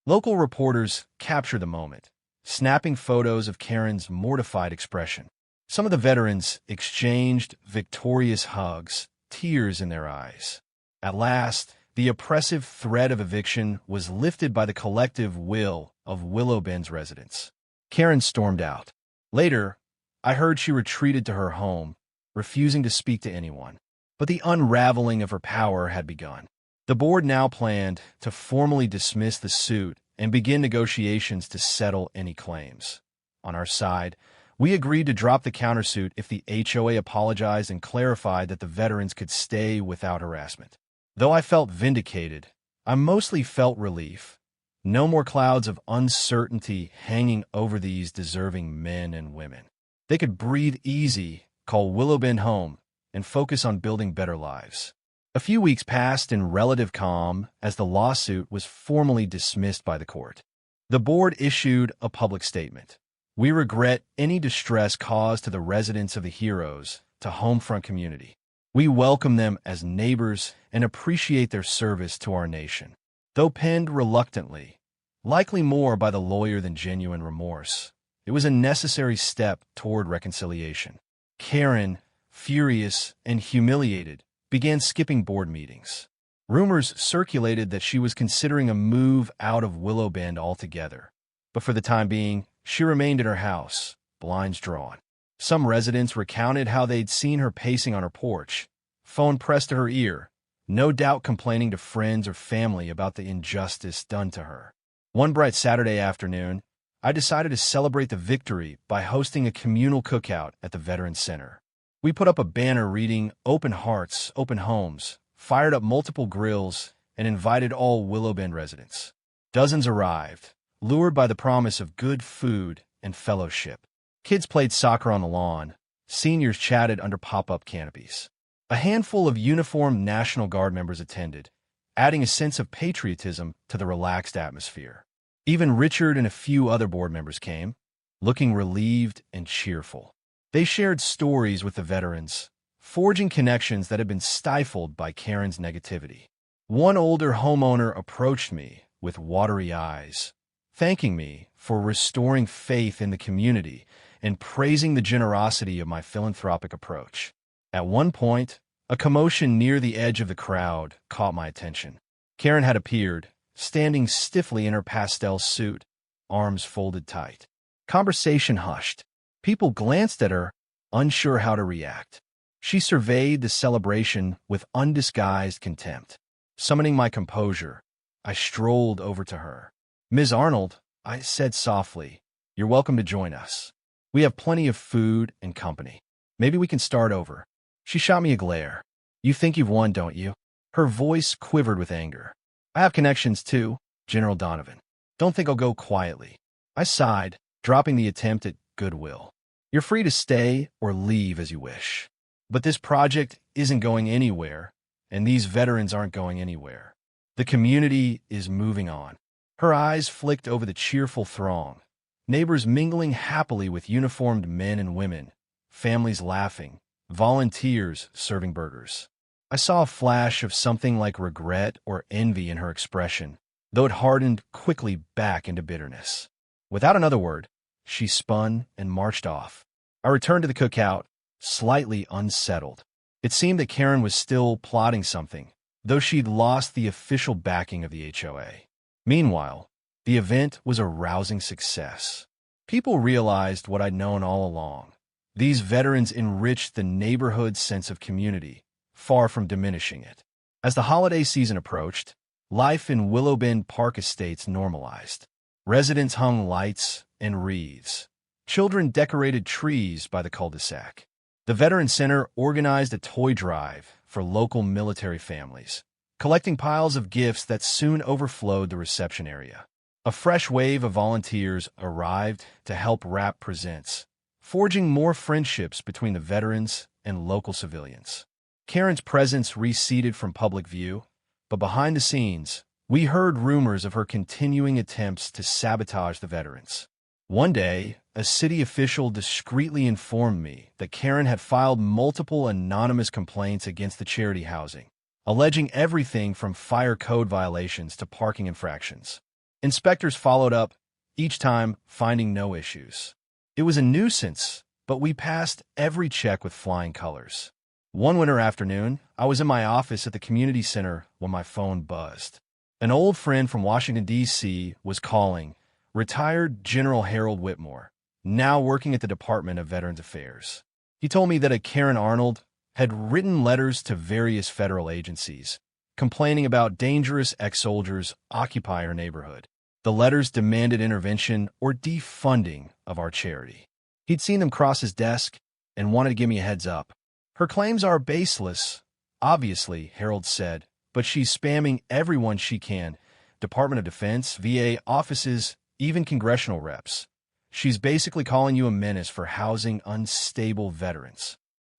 Local reporters captured the moment, snapping photos of Karen's mortified expression. Some of the veterans exchanged victorious hugs, tears in their eyes. At last, the oppressive threat of eviction was lifted by the collective will of Willow Bend's residents. Karen stormed out. Later, I heard she retreated to her home, refusing to speak to anyone. But the unraveling of her power had begun. The board now planned to formally dismiss the suit and begin negotiations to settle any claims. On our side, we agreed to drop the countersuit if the HOA apologized and clarified that the veterans could stay without harassment. Though I felt vindicated, I mostly felt relief. No more clouds of uncertainty hanging over these deserving men and women. They could breathe easy, call Willow Bend home, and focus on building better lives. A few weeks passed in relative calm as the lawsuit was formally dismissed by the court. The board issued a public statement. "We regret any distress caused to the residents of the Heroes to Homefront community. We welcome them as neighbors and appreciate their service to our nation." Though penned reluctantly, likely more by the lawyer than genuine remorse, it was a necessary step toward reconciliation. Karen, furious and humiliated, began skipping board meetings. Rumors circulated that she was considering a move out of Willow Bend altogether. But for the time being, she remained in her house, blinds drawn. Some residents recounted how they'd seen her pacing on her porch, phone pressed to her ear, no doubt complaining to friends or family about the injustice done to her. One bright Saturday afternoon, I decided to celebrate the victory by hosting a communal cookout at the Veterans Center. We put up a banner reading "Open Hearts, Open Homes," fired up multiple grills, and invited all Willow Bend residents. Dozens arrived, lured by the promise of good food and fellowship. Kids played soccer on the lawn. Seniors chatted under pop-up canopies. A handful of uniformed National Guard members attended, adding a sense of patriotism to the relaxed atmosphere. Even Richard and a few other board members came, looking relieved and cheerful. They shared stories with the veterans, forging connections that had been stifled by Karen's negativity. One older homeowner approached me with watery eyes, thanking me for restoring faith in the community and praising the generosity of my philanthropic approach. At one point, a commotion near the edge of the crowd caught my attention. Karen had appeared, standing stiffly in her pastel suit, arms folded tight. Conversation hushed. People glanced at her, unsure how to react. She surveyed the celebration with undisguised contempt. Summoning my composure, I strolled over to her. "Ms. Arnold," I said softly, "you're welcome to join us. We have plenty of food and company. Maybe we can start over." She shot me a glare. "You think you've won, don't you?" Her voice quivered with anger. "I have connections too, General Donovan. Don't think I'll go quietly." I sighed, dropping the attempt at goodwill. "You're free to stay or leave as you wish. But this project isn't going anywhere, and these veterans aren't going anywhere. The community is moving on." Her eyes flicked over the cheerful throng, neighbors mingling happily with uniformed men and women, families laughing, volunteers serving burgers. I saw a flash of something like regret or envy in her expression, though it hardened quickly back into bitterness. Without another word, she spun and marched off. I returned to the cookout, slightly unsettled. It seemed that Karen was still plotting something, though she'd lost the official backing of the HOA. Meanwhile, the event was a rousing success. People realized what I'd known all along. These veterans enriched the neighborhood's sense of community, far from diminishing it. As the holiday season approached, life in Willow Bend Park Estates normalized. Residents hung lights and wreaths. Children decorated trees by the cul-de-sac. The Veteran Center organized a toy drive for local military families, collecting piles of gifts that soon overflowed the reception area. A fresh wave of volunteers arrived to help wrap presents, forging more friendships between the veterans and local civilians. Karen's presence receded from public view, but behind the scenes, we heard rumors of her continuing attempts to sabotage the veterans. One day, a city official discreetly informed me that Karen had filed multiple anonymous complaints against the charity housing, alleging everything from fire code violations to parking infractions. Inspectors followed up, each time finding no issues. It was a nuisance, but we passed every check with flying colors. One winter afternoon, I was in my office at the community center when my phone buzzed. An old friend from Washington, D.C. was calling, retired General Harold Whitmore, now working at the Department of Veterans Affairs. He told me that a Karen Arnold had written letters to various federal agencies, complaining about dangerous ex-soldiers occupying her neighborhood. The letters demanded intervention or defunding of our charity. He'd seen them cross his desk and wanted to give me a heads up. "Her claims are baseless, obviously," Harold said, "but she's spamming everyone she can. Department of Defense, VA offices, even congressional reps. She's basically calling you a menace for housing unstable veterans."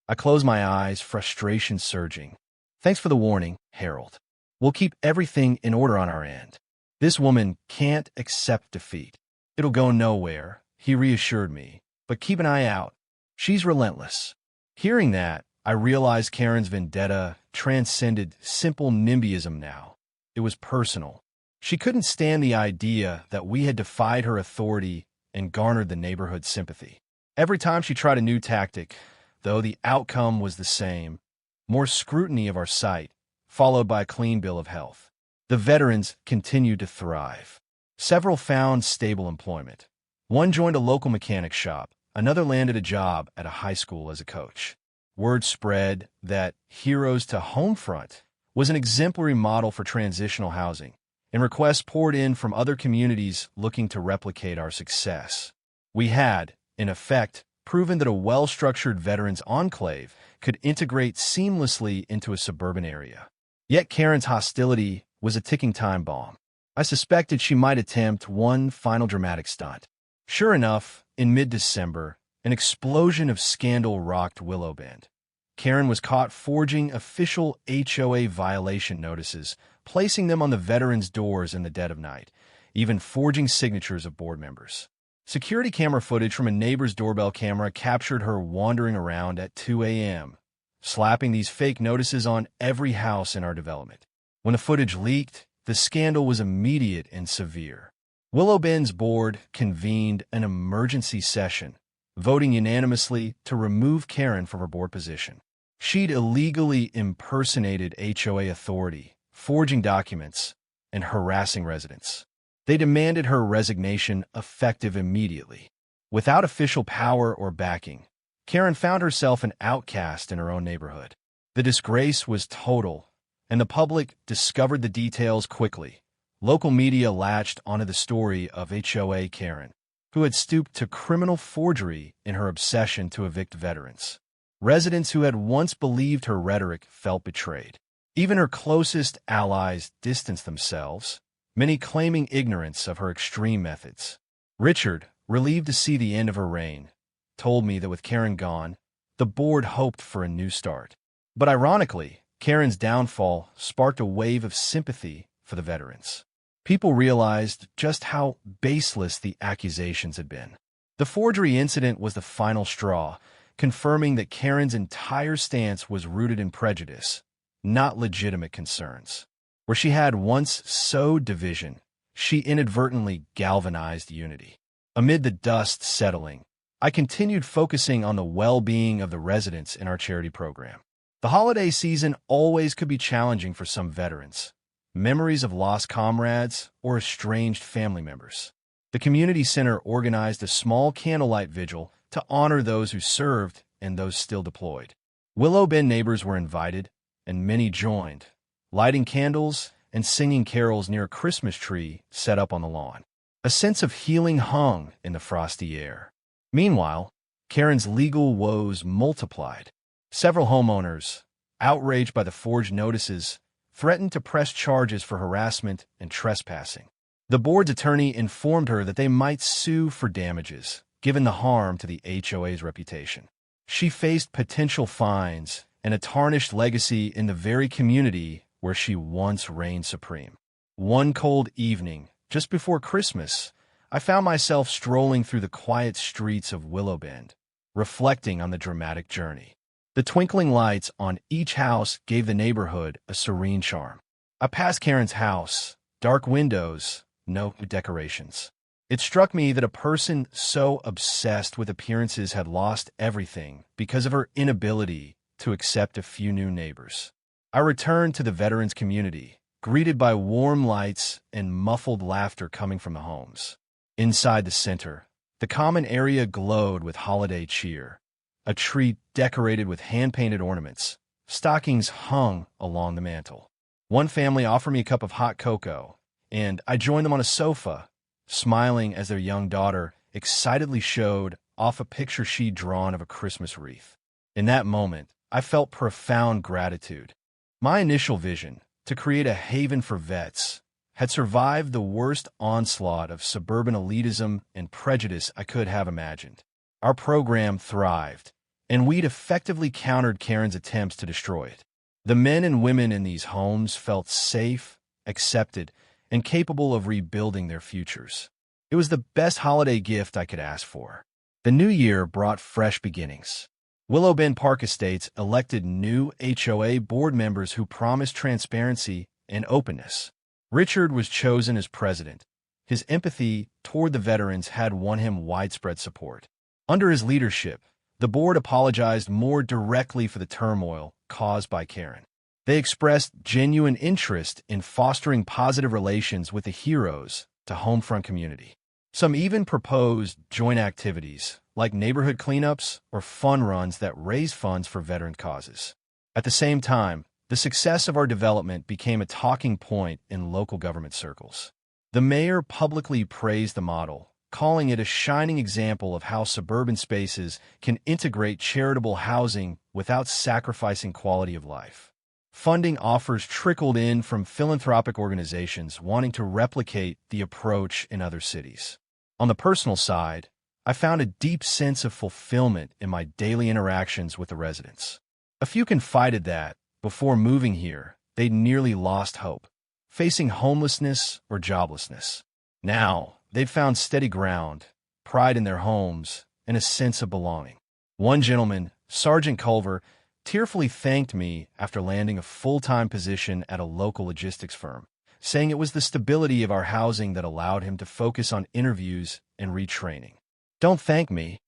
I closed my eyes, frustration surging. "Thanks for the warning, Harold. We'll keep everything in order on our end. This woman can't accept defeat. It'll go nowhere," he reassured me, "but keep an eye out. She's relentless." Hearing that, I realized Karen's vendetta transcended simple NIMBYism now. It was personal. She couldn't stand the idea that we had defied her authority and garnered the neighborhood's sympathy. Every time she tried a new tactic, though, the outcome was the same: more scrutiny of our site, followed by a clean bill of health. The veterans continued to thrive. Several found stable employment. One joined a local mechanic shop. Another landed a job at a high school as a coach. Word spread that Heroes to Homefront was an exemplary model for transitional housing, and requests poured in from other communities looking to replicate our success. We had, in effect, proven that a well-structured veterans enclave could integrate seamlessly into a suburban area. Yet Karen's hostility was a ticking time bomb. I suspected she might attempt one final dramatic stunt. Sure enough, in mid-December, an explosion of scandal rocked Willow Bend. Karen was caught forging official HOA violation notices, placing them on the veterans' doors in the dead of night, even forging signatures of board members. Security camera footage from a neighbor's doorbell camera captured her wandering around at 2 a.m., slapping these fake notices on every house in our development. When the footage leaked, the scandal was immediate and severe. Willow Bend's board convened an emergency session, voting unanimously to remove Karen from her board position. She'd illegally impersonated HOA authority, forging documents, and harassing residents. They demanded her resignation effective immediately. Without official power or backing, Karen found herself an outcast in her own neighborhood. The disgrace was total, and the public discovered the details quickly. Local media latched onto the story of HOA Karen, who had stooped to criminal forgery in her obsession to evict veterans. Residents who had once believed her rhetoric felt betrayed. Even her closest allies distanced themselves, many claiming ignorance of her extreme methods. Richard, relieved to see the end of her reign, told me that with Karen gone, the board hoped for a new start. But ironically, Karen's downfall sparked a wave of sympathy for the veterans. People realized just how baseless the accusations had been. The forgery incident was the final straw, confirming that Karen's entire stance was rooted in prejudice, not legitimate concerns. Where she had once sowed division, she inadvertently galvanized unity. Amid the dust settling, I continued focusing on the well-being of the residents in our charity program. The holiday season always could be challenging for some veterans. Memories of lost comrades or estranged family members. The community center organized a small candlelight vigil to honor those who served and those still deployed. Willow Bend neighbors were invited, and many joined, lighting candles and singing carols near a Christmas tree set up on the lawn. A sense of healing hung in the frosty air. Meanwhile, Karen's legal woes multiplied. Several homeowners, outraged by the forged notices, threatened to press charges for harassment and trespassing. The board's attorney informed her that they might sue for damages, given the harm to the HOA's reputation. She faced potential fines and a tarnished legacy in the very community where she once reigned supreme. One cold evening, just before Christmas, I found myself strolling through the quiet streets of Willow Bend, reflecting on the dramatic journey. The twinkling lights on each house gave the neighborhood a serene charm. I passed Karen's house, dark windows, no decorations. It struck me that a person so obsessed with appearances had lost everything because of her inability to accept a few new neighbors. I returned to the veterans community, greeted by warm lights and muffled laughter coming from the homes. Inside the center, the common area glowed with holiday cheer. A tree decorated with hand-painted ornaments, stockings hung along the mantel. One family offered me a cup of hot cocoa, and I joined them on a sofa, smiling as their young daughter excitedly showed off a picture she'd drawn of a Christmas wreath. In that moment, I felt profound gratitude. My initial vision, to create a haven for vets, had survived the worst onslaught of suburban elitism and prejudice I could have imagined. Our program thrived, and we'd effectively countered Karen's attempts to destroy it. The men and women in these homes felt safe, accepted, and capable of rebuilding their futures. It was the best holiday gift I could ask for. The new year brought fresh beginnings. Willow Bend Park Estates elected new HOA board members who promised transparency and openness. Richard was chosen as president. His empathy toward the veterans had won him widespread support. Under his leadership, the board apologized more directly for the turmoil caused by Karen. They expressed genuine interest in fostering positive relations with the heroes to Homefront community. Some even proposed joint activities, like neighborhood cleanups or fun runs that raise funds for veteran causes. At the same time, the success of our development became a talking point in local government circles. The mayor publicly praised the model, calling it a shining example of how suburban spaces can integrate charitable housing without sacrificing quality of life. Funding offers trickled in from philanthropic organizations wanting to replicate the approach in other cities. On the personal side, I found a deep sense of fulfillment in my daily interactions with the residents. A few confided that, before moving here, they'd nearly lost hope, facing homelessness or joblessness. Now, they'd found steady ground, pride in their homes, and a sense of belonging. One gentleman, Sergeant Culver, tearfully thanked me after landing a full-time position at a local logistics firm, saying it was the stability of our housing that allowed him to focus on interviews and retraining. "Don't thank me,"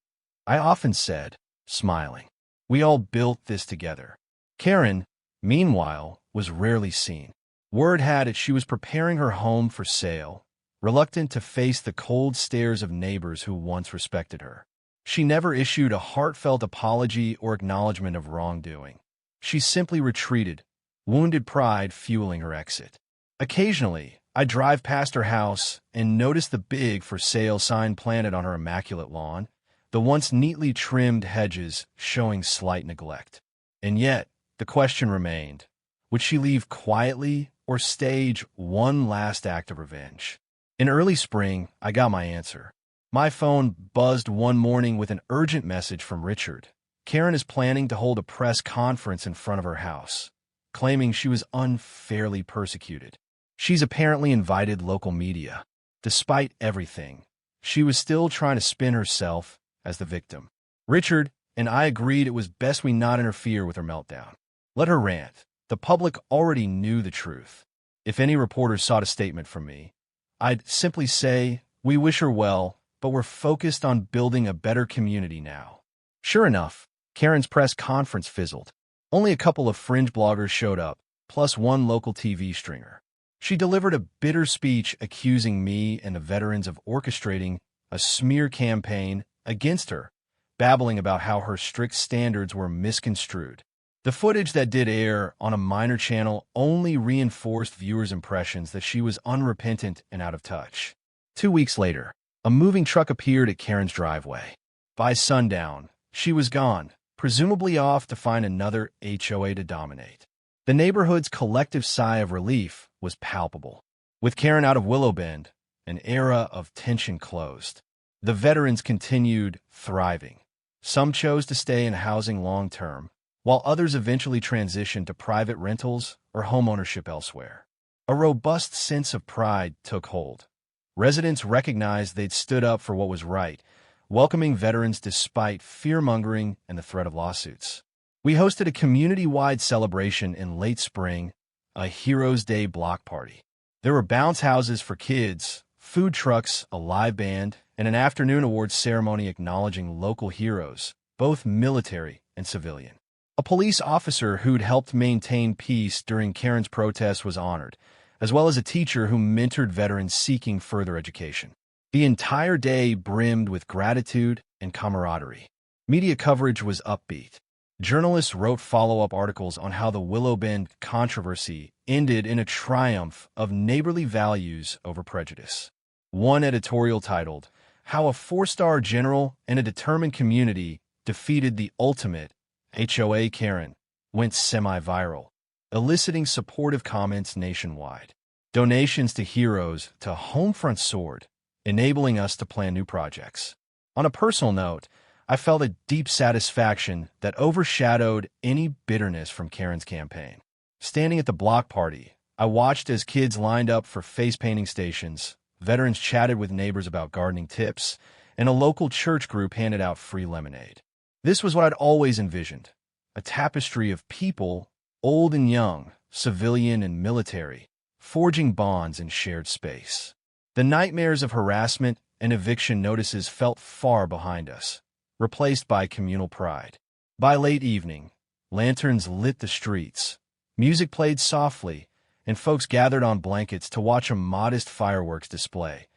I often said, smiling. "We all built this together." Karen, meanwhile, was rarely seen. Word had it she was preparing her home for sale, reluctant to face the cold stares of neighbors who once respected her. She never issued a heartfelt apology or acknowledgement of wrongdoing. She simply retreated, wounded pride fueling her exit. Occasionally, I drive past her house and notice the big for sale sign planted on her immaculate lawn, the once neatly trimmed hedges showing slight neglect. And yet, the question remained, would she leave quietly or stage one last act of revenge? In early spring, I got my answer. My phone buzzed one morning with an urgent message from Richard. Karen is planning to hold a press conference in front of her house, claiming she was unfairly persecuted. She's apparently invited local media. Despite everything, she was still trying to spin herself as the victim. Richard and I agreed it was best we not interfere with her meltdown. Let her rant. The public already knew the truth. If any reporters sought a statement from me, I'd simply say, we wish her well, but we're focused on building a better community now. Sure enough, Karen's press conference fizzled. Only a couple of fringe bloggers showed up, plus one local TV stringer. She delivered a bitter speech accusing me and the veterans of orchestrating a smear campaign against her, babbling about how her strict standards were misconstrued. The footage that did air on a minor channel only reinforced viewers' impressions that she was unrepentant and out of touch. 2 weeks later, a moving truck appeared at Karen's driveway. By sundown, she was gone, presumably off to find another HOA to dominate. The neighborhood's collective sigh of relief was palpable. With Karen out of Willow Bend, an era of tension closed. The veterans continued thriving. Some chose to stay in housing long-term, while others eventually transitioned to private rentals or homeownership elsewhere. A robust sense of pride took hold. Residents recognized they'd stood up for what was right, welcoming veterans despite fear-mongering and the threat of lawsuits. We hosted a community-wide celebration in late spring, a Heroes Day block party. There were bounce houses for kids, food trucks, a live band, and an afternoon awards ceremony acknowledging local heroes, both military and civilian. A police officer who'd helped maintain peace during Karen's protest was honored, as well as a teacher who mentored veterans seeking further education. The entire day brimmed with gratitude and camaraderie. Media coverage was upbeat. Journalists wrote follow-up articles on how the Willow Bend controversy ended in a triumph of neighborly values over prejudice. One editorial titled, "How a Four-Star General and a Determined Community Defeated the Ultimate HOA Karen," went semi-viral, eliciting supportive comments nationwide. Donations to heroes to Homefront soared, enabling us to plan new projects. On a personal note, I felt a deep satisfaction that overshadowed any bitterness from Karen's campaign. Standing at the block party, I watched as kids lined up for face painting stations, veterans chatted with neighbors about gardening tips, and a local church group handed out free lemonade. This was what I'd always envisioned, a tapestry of people, old and young, civilian and military, forging bonds in shared space. The nightmares of harassment and eviction notices felt far behind us, replaced by communal pride. By late evening, lanterns lit the streets, music played softly, and folks gathered on blankets to watch a modest fireworks display,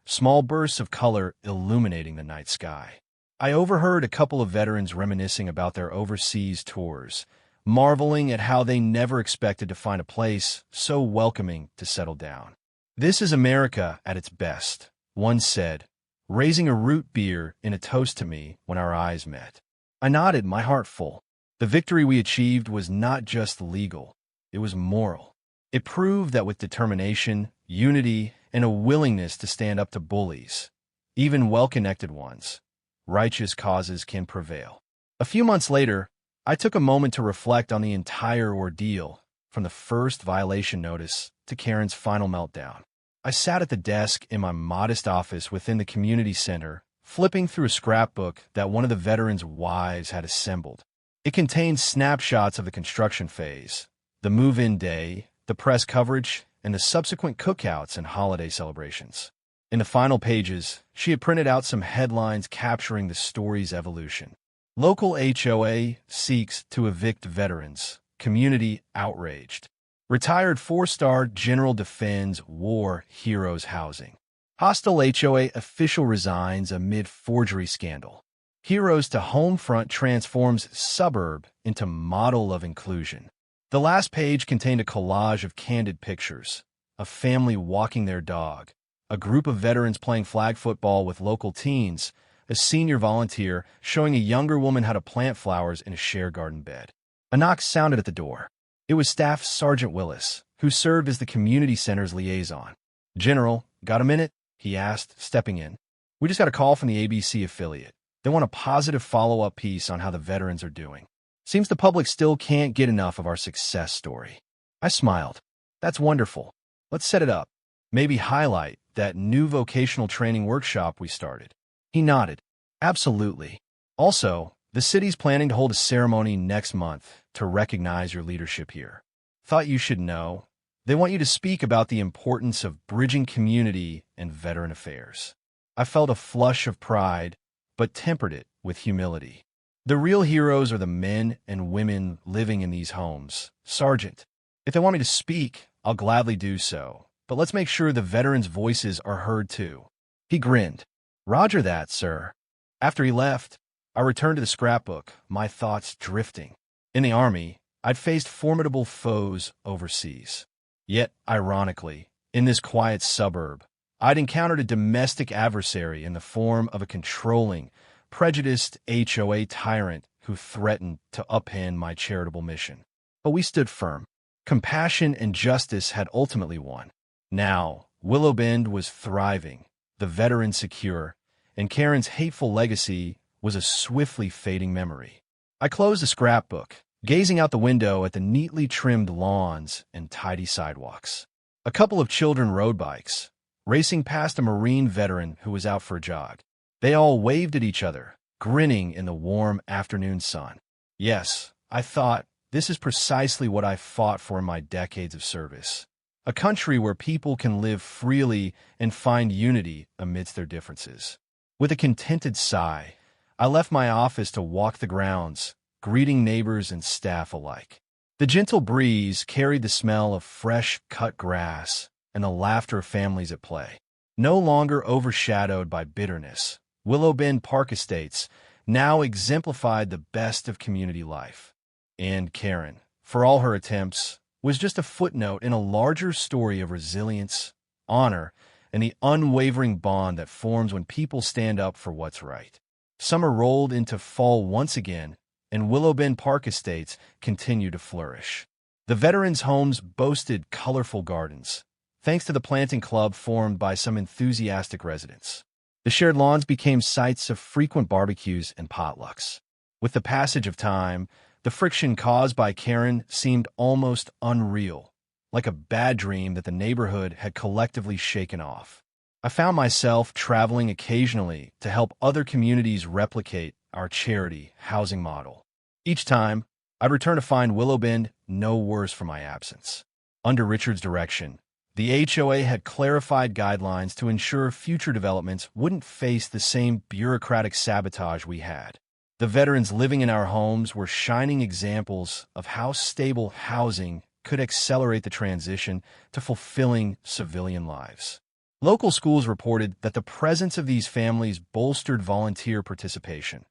small bursts of color illuminating the night sky. I overheard a couple of veterans reminiscing about their overseas tours, marveling at how they never expected to find a place so welcoming to settle down. "This is America at its best," one said, raising a root beer in a toast to me when our eyes met. I nodded, my heart full. The victory we achieved was not just legal, it was moral. It proved that with determination, unity, and a willingness to stand up to bullies, even well-connected ones, righteous causes can prevail. A few months later, I took a moment to reflect on the entire ordeal, from the first violation notice to Karen's final meltdown. I sat at the desk in my modest office within the community center, flipping through a scrapbook that one of the veterans' wives had assembled. It contained snapshots of the construction phase, the move-in day, the press coverage, and the subsequent cookouts and holiday celebrations. In the final pages, she had printed out some headlines capturing the story's evolution. Local HOA seeks to evict veterans. Community outraged. Retired 4-star general defends war heroes housing. Hostile HOA official resigns amid forgery scandal. Heroes to Homefront transforms suburb into model of inclusion. The last page contained a collage of candid pictures, a family walking their dog, a group of veterans playing flag football with local teens, a senior volunteer showing a younger woman how to plant flowers in a shared garden bed. A knock sounded at the door. It was Staff Sergeant Willis, who served as the community center's liaison. "General, got a minute?" he asked, stepping in. "We just got a call from the ABC affiliate. They want a positive follow-up piece on how the veterans are doing. Seems the public still can't get enough of our success story." I smiled. "That's wonderful. Let's set it up. Maybe highlight that new vocational training workshop we started." He nodded. "Absolutely. Also, the city's planning to hold a ceremony next month to recognize your leadership here. Thought you should know. They want you to speak about the importance of bridging community and veteran affairs." I felt a flush of pride, but tempered it with humility. The real heroes are the men and women living in these homes, Sergeant. If they want me to speak, I'll gladly do so, but let's make sure the veterans' voices are heard too. He grinned. "Roger that, sir." After he left, I returned to the scrapbook, my thoughts drifting. In the Army, I'd faced formidable foes overseas. Yet, ironically, in this quiet suburb, I'd encountered a domestic adversary in the form of a controlling, prejudiced HOA tyrant who threatened to upend my charitable mission. But we stood firm. Compassion and justice had ultimately won. Now, Willow Bend was thriving, the veteran secure, and Karen's hateful legacy was a swiftly fading memory. I closed the scrapbook, gazing out the window at the neatly trimmed lawns and tidy sidewalks. A couple of children rode bikes, racing past a Marine veteran who was out for a jog. They all waved at each other, grinning in the warm afternoon sun. Yes, I thought, this is precisely what I fought for in my decades of service. A country where people can live freely and find unity amidst their differences. With a contented sigh, I left my office to walk the grounds, greeting neighbors and staff alike. The gentle breeze carried the smell of fresh cut grass and the laughter of families at play. No longer overshadowed by bitterness, Willow Bend Park Estates now exemplified the best of community life. And Karen, for all her attempts, was just a footnote in a larger story of resilience, honor, and the unwavering bond that forms when people stand up for what's right. Summer rolled into fall once again, and Willow Bend Park Estates continued to flourish. The veterans' homes boasted colorful gardens, thanks to the planting club formed by some enthusiastic residents. The shared lawns became sites of frequent barbecues and potlucks. With the passage of time, the friction caused by Karen seemed almost unreal, like a bad dream that the neighborhood had collectively shaken off. I found myself traveling occasionally to help other communities replicate our charity housing model. Each time, I'd return to find Willow Bend no worse for my absence. Under Richard's direction, the HOA had clarified guidelines to ensure future developments wouldn't face the same bureaucratic sabotage we had. The veterans living in our homes were shining examples of how stable housing could accelerate the transition to fulfilling civilian lives. Local schools reported that the presence of these families bolstered volunteer participation.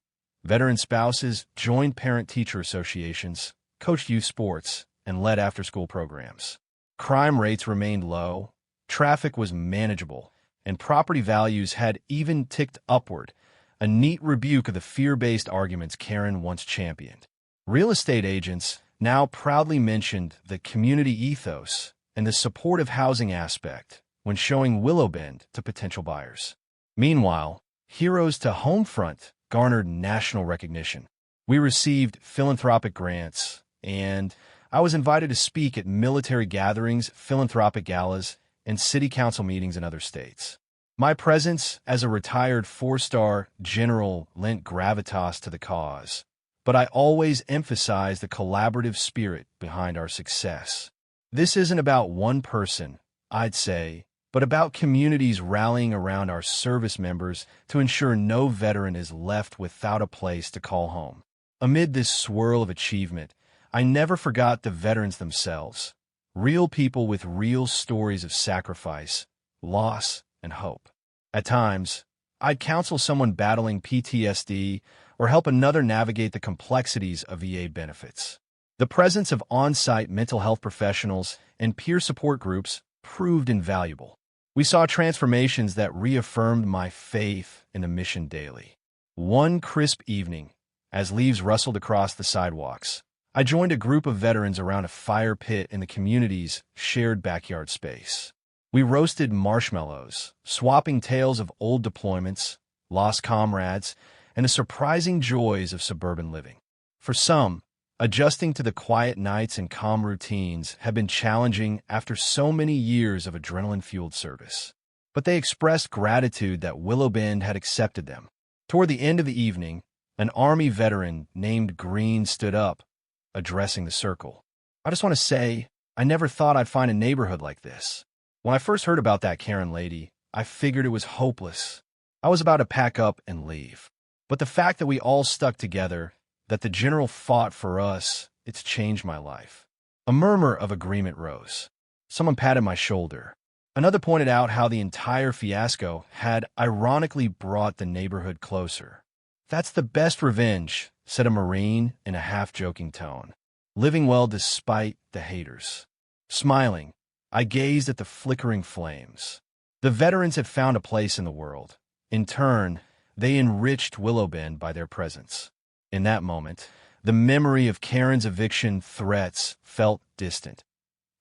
Veteran spouses joined parent-teacher associations, coached youth sports, and led after-school programs. Crime rates remained low, traffic was manageable, and property values had even ticked upward, a neat rebuke of the fear-based arguments Karen once championed. Real estate agents now proudly mentioned the community ethos and the supportive housing aspect when showing Willow Bend to potential buyers. Meanwhile, Heroes to Homefront garnered national recognition. We received philanthropic grants, and I was invited to speak at military gatherings, philanthropic galas, and city council meetings in other states. My presence as a retired four-star general lent gravitas to the cause, but I always emphasize the collaborative spirit behind our success. This isn't about one person, I'd say, but about communities rallying around our service members to ensure no veteran is left without a place to call home. Amid this swirl of achievement, I never forgot the veterans themselves, real people with real stories of sacrifice, loss, and hope. At times, I'd counsel someone battling PTSD or help another navigate the complexities of VA benefits. The presence of on-site mental health professionals and peer support groups proved invaluable. We saw transformations that reaffirmed my faith in the mission daily. One crisp evening, as leaves rustled across the sidewalks, I joined a group of veterans around a fire pit in the community's shared backyard space. We roasted marshmallows, swapping tales of old deployments, lost comrades, and the surprising joys of suburban living. For some, adjusting to the quiet nights and calm routines had been challenging after so many years of adrenaline-fueled service. But they expressed gratitude that Willow Bend had accepted them. Toward the end of the evening, an Army veteran named Green stood up, addressing the circle. "I just want to say, I never thought I'd find a neighborhood like this. When I first heard about that Karen lady, I figured it was hopeless. I was about to pack up and leave. But the fact that we all stuck together, that the general fought for us, it's changed my life." A murmur of agreement rose. Someone patted my shoulder. Another pointed out how the entire fiasco had ironically brought the neighborhood closer. "That's the best revenge," said a Marine in a half-joking tone. "Living well despite the haters." Smiling, I gazed at the flickering flames. The veterans had found a place in the world. In turn, they enriched Willow Bend by their presence. In that moment, the memory of Karen's eviction threats felt distant,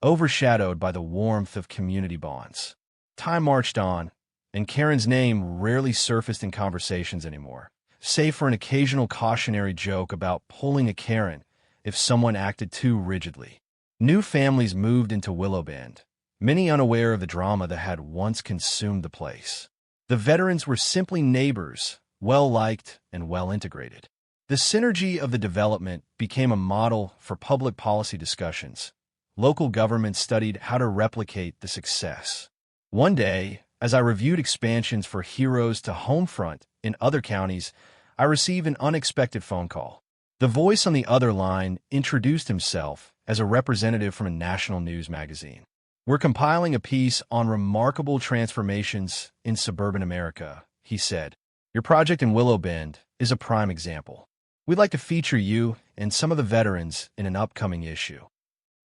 overshadowed by the warmth of community bonds. Time marched on, and Karen's name rarely surfaced in conversations anymore, save for an occasional cautionary joke about pulling a Karen if someone acted too rigidly. New families moved into Willow Bend, many unaware of the drama that had once consumed the place. The veterans were simply neighbors, well-liked and well-integrated. The synergy of the development became a model for public policy discussions. Local governments studied how to replicate the success. One day, as I reviewed expansions for Heroes to Homefront in other counties, I received an unexpected phone call. The voice on the other line introduced himself as a representative from a national news magazine. "We're compiling a piece on remarkable transformations in suburban America," he said. "Your project in Willow Bend is a prime example. We'd like to feature you and some of the veterans in an upcoming issue."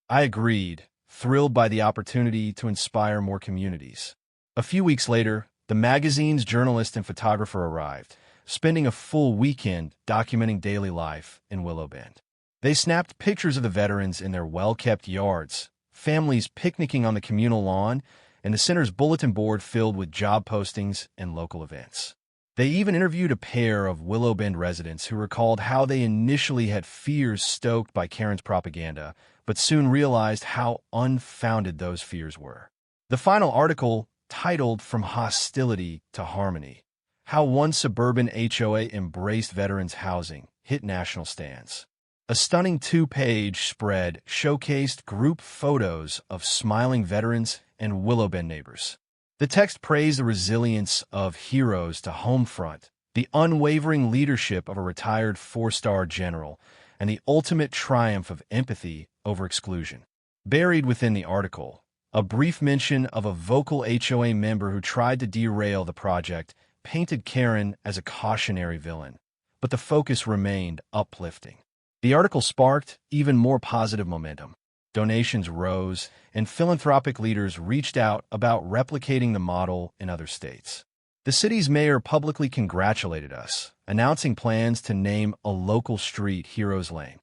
I agreed, thrilled by the opportunity to inspire more communities. A few weeks later, the magazine's journalist and photographer arrived, spending a full weekend documenting daily life in Willow Bend. They snapped pictures of the veterans in their well-kept yards, families picnicking on the communal lawn, and the center's bulletin board filled with job postings and local events. They even interviewed a pair of Willow Bend residents who recalled how they initially had fears stoked by Karen's propaganda, but soon realized how unfounded those fears were. The final article, titled "From Hostility to Harmony: How One Suburban HOA Embraced Veterans Housing," hit national stands. A stunning 2-page spread showcased group photos of smiling veterans and Willow Bend neighbors. The text praised the resilience of Heroes to Homefront, the unwavering leadership of a retired 4-star general, and the ultimate triumph of empathy over exclusion. Buried within the article, a brief mention of a vocal HOA member who tried to derail the project painted Karen as a cautionary villain, but the focus remained uplifting. The article sparked even more positive momentum. Donations rose, and philanthropic leaders reached out about replicating the model in other states. The city's mayor publicly congratulated us, announcing plans to name a local street Heroes Lane.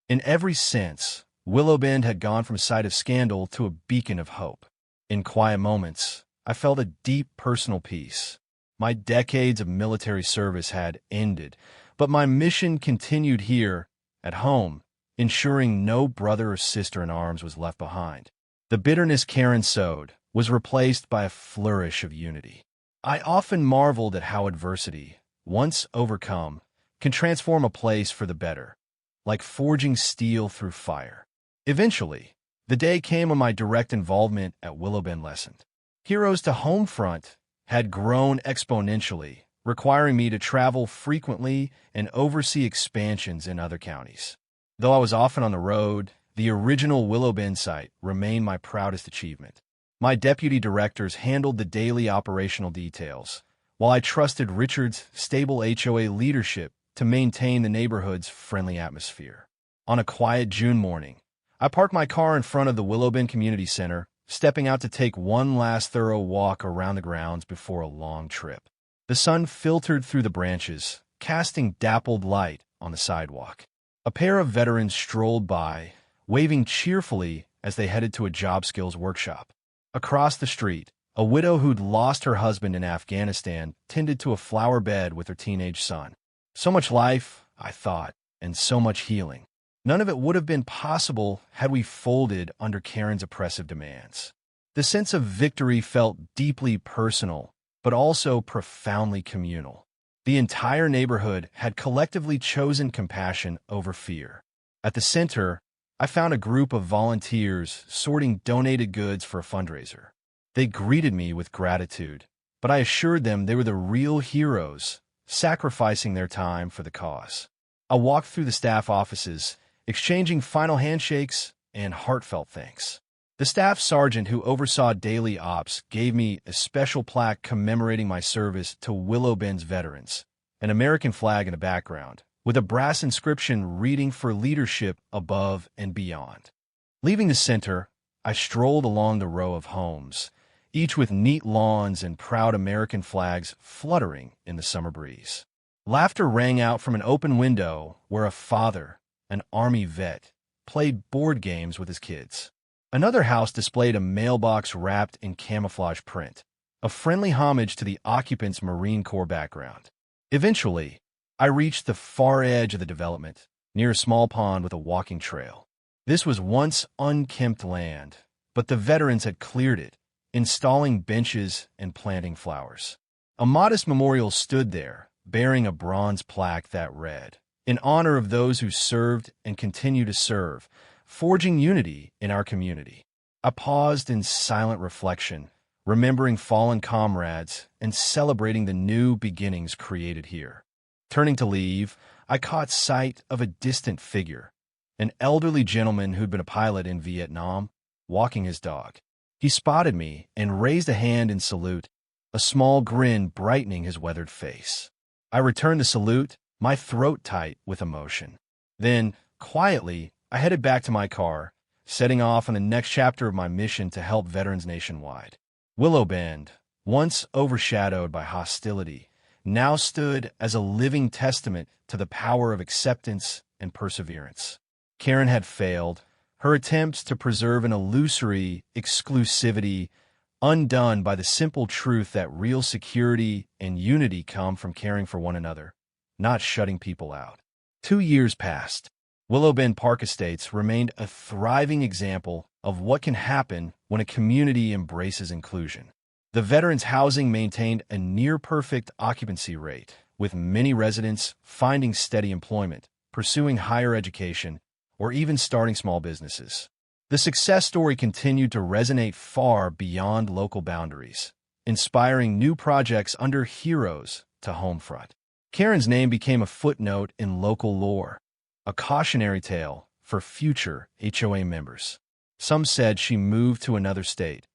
In every sense, Willow Bend had gone from a site of scandal to a beacon of hope. In quiet moments, I felt a deep personal peace. My decades of military service had ended, but my mission continued here, at home, ensuring no brother or sister in arms was left behind. The bitterness Karen sowed was replaced by a flourish of unity. I often marveled at how adversity, once overcome, can transform a place for the better, like forging steel through fire. Eventually, the day came when my direct involvement at Willow Bend lessened. Heroes to Homefront had grown exponentially, requiring me to travel frequently and oversee expansions in other counties. Though I was often on the road, the original Willow Bend site remained my proudest achievement. My deputy directors handled the daily operational details, while I trusted Richard's stable HOA leadership to maintain the neighborhood's friendly atmosphere. On a quiet June morning, I parked my car in front of the Willow Bend Community Center, stepping out to take one last thorough walk around the grounds before a long trip. The sun filtered through the branches, casting dappled light on the sidewalk. A pair of veterans strolled by, waving cheerfully as they headed to a job skills workshop. Across the street, a widow who'd lost her husband in Afghanistan tended to a flower bed with her teenage son. So much life, I thought, and so much healing. None of it would have been possible had we folded under Karen's oppressive demands. The sense of victory felt deeply personal, but also profoundly communal. The entire neighborhood had collectively chosen compassion over fear. At the center, I found a group of volunteers sorting donated goods for a fundraiser. They greeted me with gratitude, but I assured them they were the real heroes, sacrificing their time for the cause. I walked through the staff offices, exchanging final handshakes and heartfelt thanks. The staff sergeant who oversaw daily ops gave me a special plaque commemorating my service to Willow Bend's veterans, an American flag in the background, with a brass inscription reading for leadership above and beyond. Leaving the center, I strolled along the row of homes, each with neat lawns and proud American flags fluttering in the summer breeze. Laughter rang out from an open window where a father, an Army vet, played board games with his kids. Another house displayed a mailbox wrapped in camouflage print, a friendly homage to the occupant's Marine Corps background. Eventually, I reached the far edge of the development, near a small pond with a walking trail. This was once unkempt land, but the veterans had cleared it, installing benches and planting flowers. A modest memorial stood there, bearing a bronze plaque that read, "In honor of those who served and continue to serve, forging unity in our community." I paused in silent reflection, remembering fallen comrades and celebrating the new beginnings created here. Turning to leave, I caught sight of a distant figure, an elderly gentleman who'd been a pilot in Vietnam, walking his dog. He spotted me and raised a hand in salute, a small grin brightening his weathered face. I returned the salute, my throat tight with emotion. Then, quietly, I headed back to my car, setting off on the next chapter of my mission to help veterans nationwide. Willow Bend, once overshadowed by hostility, now stood as a living testament to the power of acceptance and perseverance. Karen had failed, her attempts to preserve an illusory exclusivity undone by the simple truth that real security and unity come from caring for one another, not shutting people out. 2 years passed. Willow Bend Park Estates remained a thriving example of what can happen when a community embraces inclusion. The veterans' housing maintained a near-perfect occupancy rate, with many residents finding steady employment, pursuing higher education, or even starting small businesses. The success story continued to resonate far beyond local boundaries, inspiring new projects under heroes to Homefront. Karen's name became a footnote in local lore, a cautionary tale for future HOA members. Some said she moved to another state,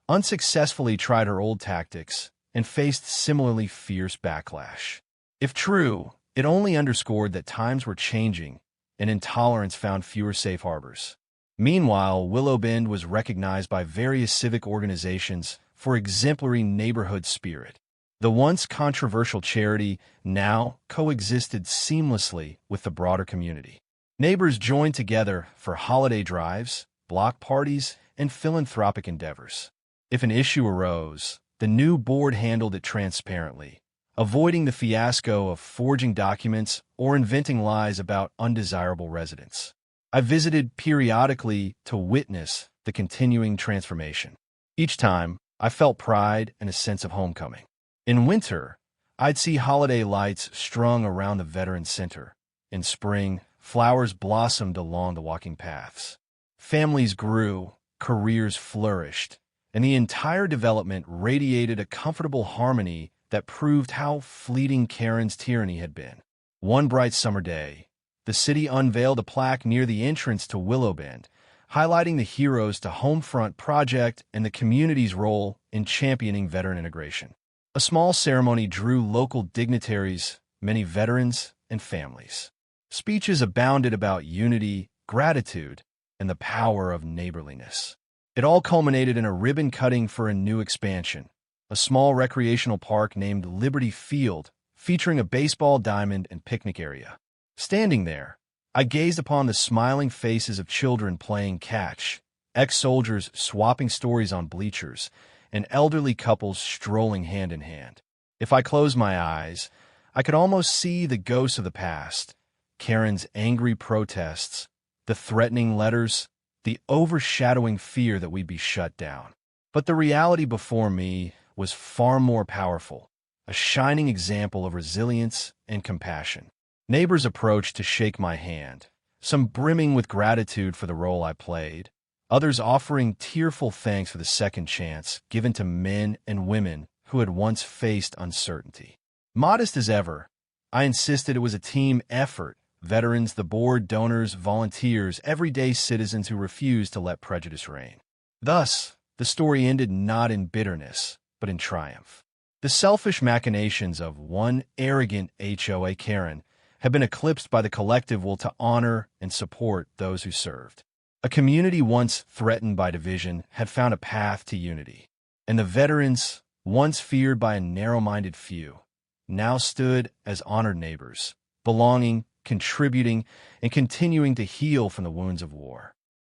unsuccessfully tried her old tactics, and faced similarly fierce backlash. If true, it only underscored that times were changing and intolerance found fewer safe harbors. Meanwhile, Willow Bend was recognized by various civic organizations for exemplary neighborhood spirit. The once controversial charity now coexisted seamlessly with the broader community. Neighbors joined together for holiday drives, block parties, and philanthropic endeavors. If an issue arose, the new board handled it transparently, avoiding the fiasco of forging documents or inventing lies about undesirable residents. I visited periodically to witness the continuing transformation. Each time, I felt pride and a sense of homecoming. In winter, I'd see holiday lights strung around the Veterans Center. In spring, flowers blossomed along the walking paths. Families grew, careers flourished, and the entire development radiated a comfortable harmony that proved how fleeting Karen's tyranny had been. One bright summer day, the city unveiled a plaque near the entrance to Willow Bend, highlighting the Heroes to Homefront project and the community's role in championing veteran integration. A small ceremony drew local dignitaries, many veterans, and families. Speeches abounded about unity, gratitude, and the power of neighborliness. It all culminated in a ribbon cutting for a new expansion, a small recreational park named Liberty Field, featuring a baseball diamond and picnic area. Standing there, I gazed upon the smiling faces of children playing catch, ex-soldiers swapping stories on bleachers, and elderly couples strolling hand in hand. If I closed my eyes, I could almost see the ghosts of the past, Karen's angry protests, the threatening letters, the overshadowing fear that we'd be shut down. But the reality before me was far more powerful, a shining example of resilience and compassion. Neighbors approached to shake my hand, some brimming with gratitude for the role I played, others offering tearful thanks for the second chance given to men and women who had once faced uncertainty. Modest as ever, I insisted it was a team effort. Veterans, the board, donors, volunteers, everyday citizens who refused to let prejudice reign. Thus, the story ended not in bitterness, but in triumph. The selfish machinations of one arrogant HOA Karen have been eclipsed by the collective will to honor and support those who served. A community once threatened by division had found a path to unity, and the veterans, once feared by a narrow-minded few, now stood as honored neighbors, belonging, contributing, and continuing to heal from the wounds of war.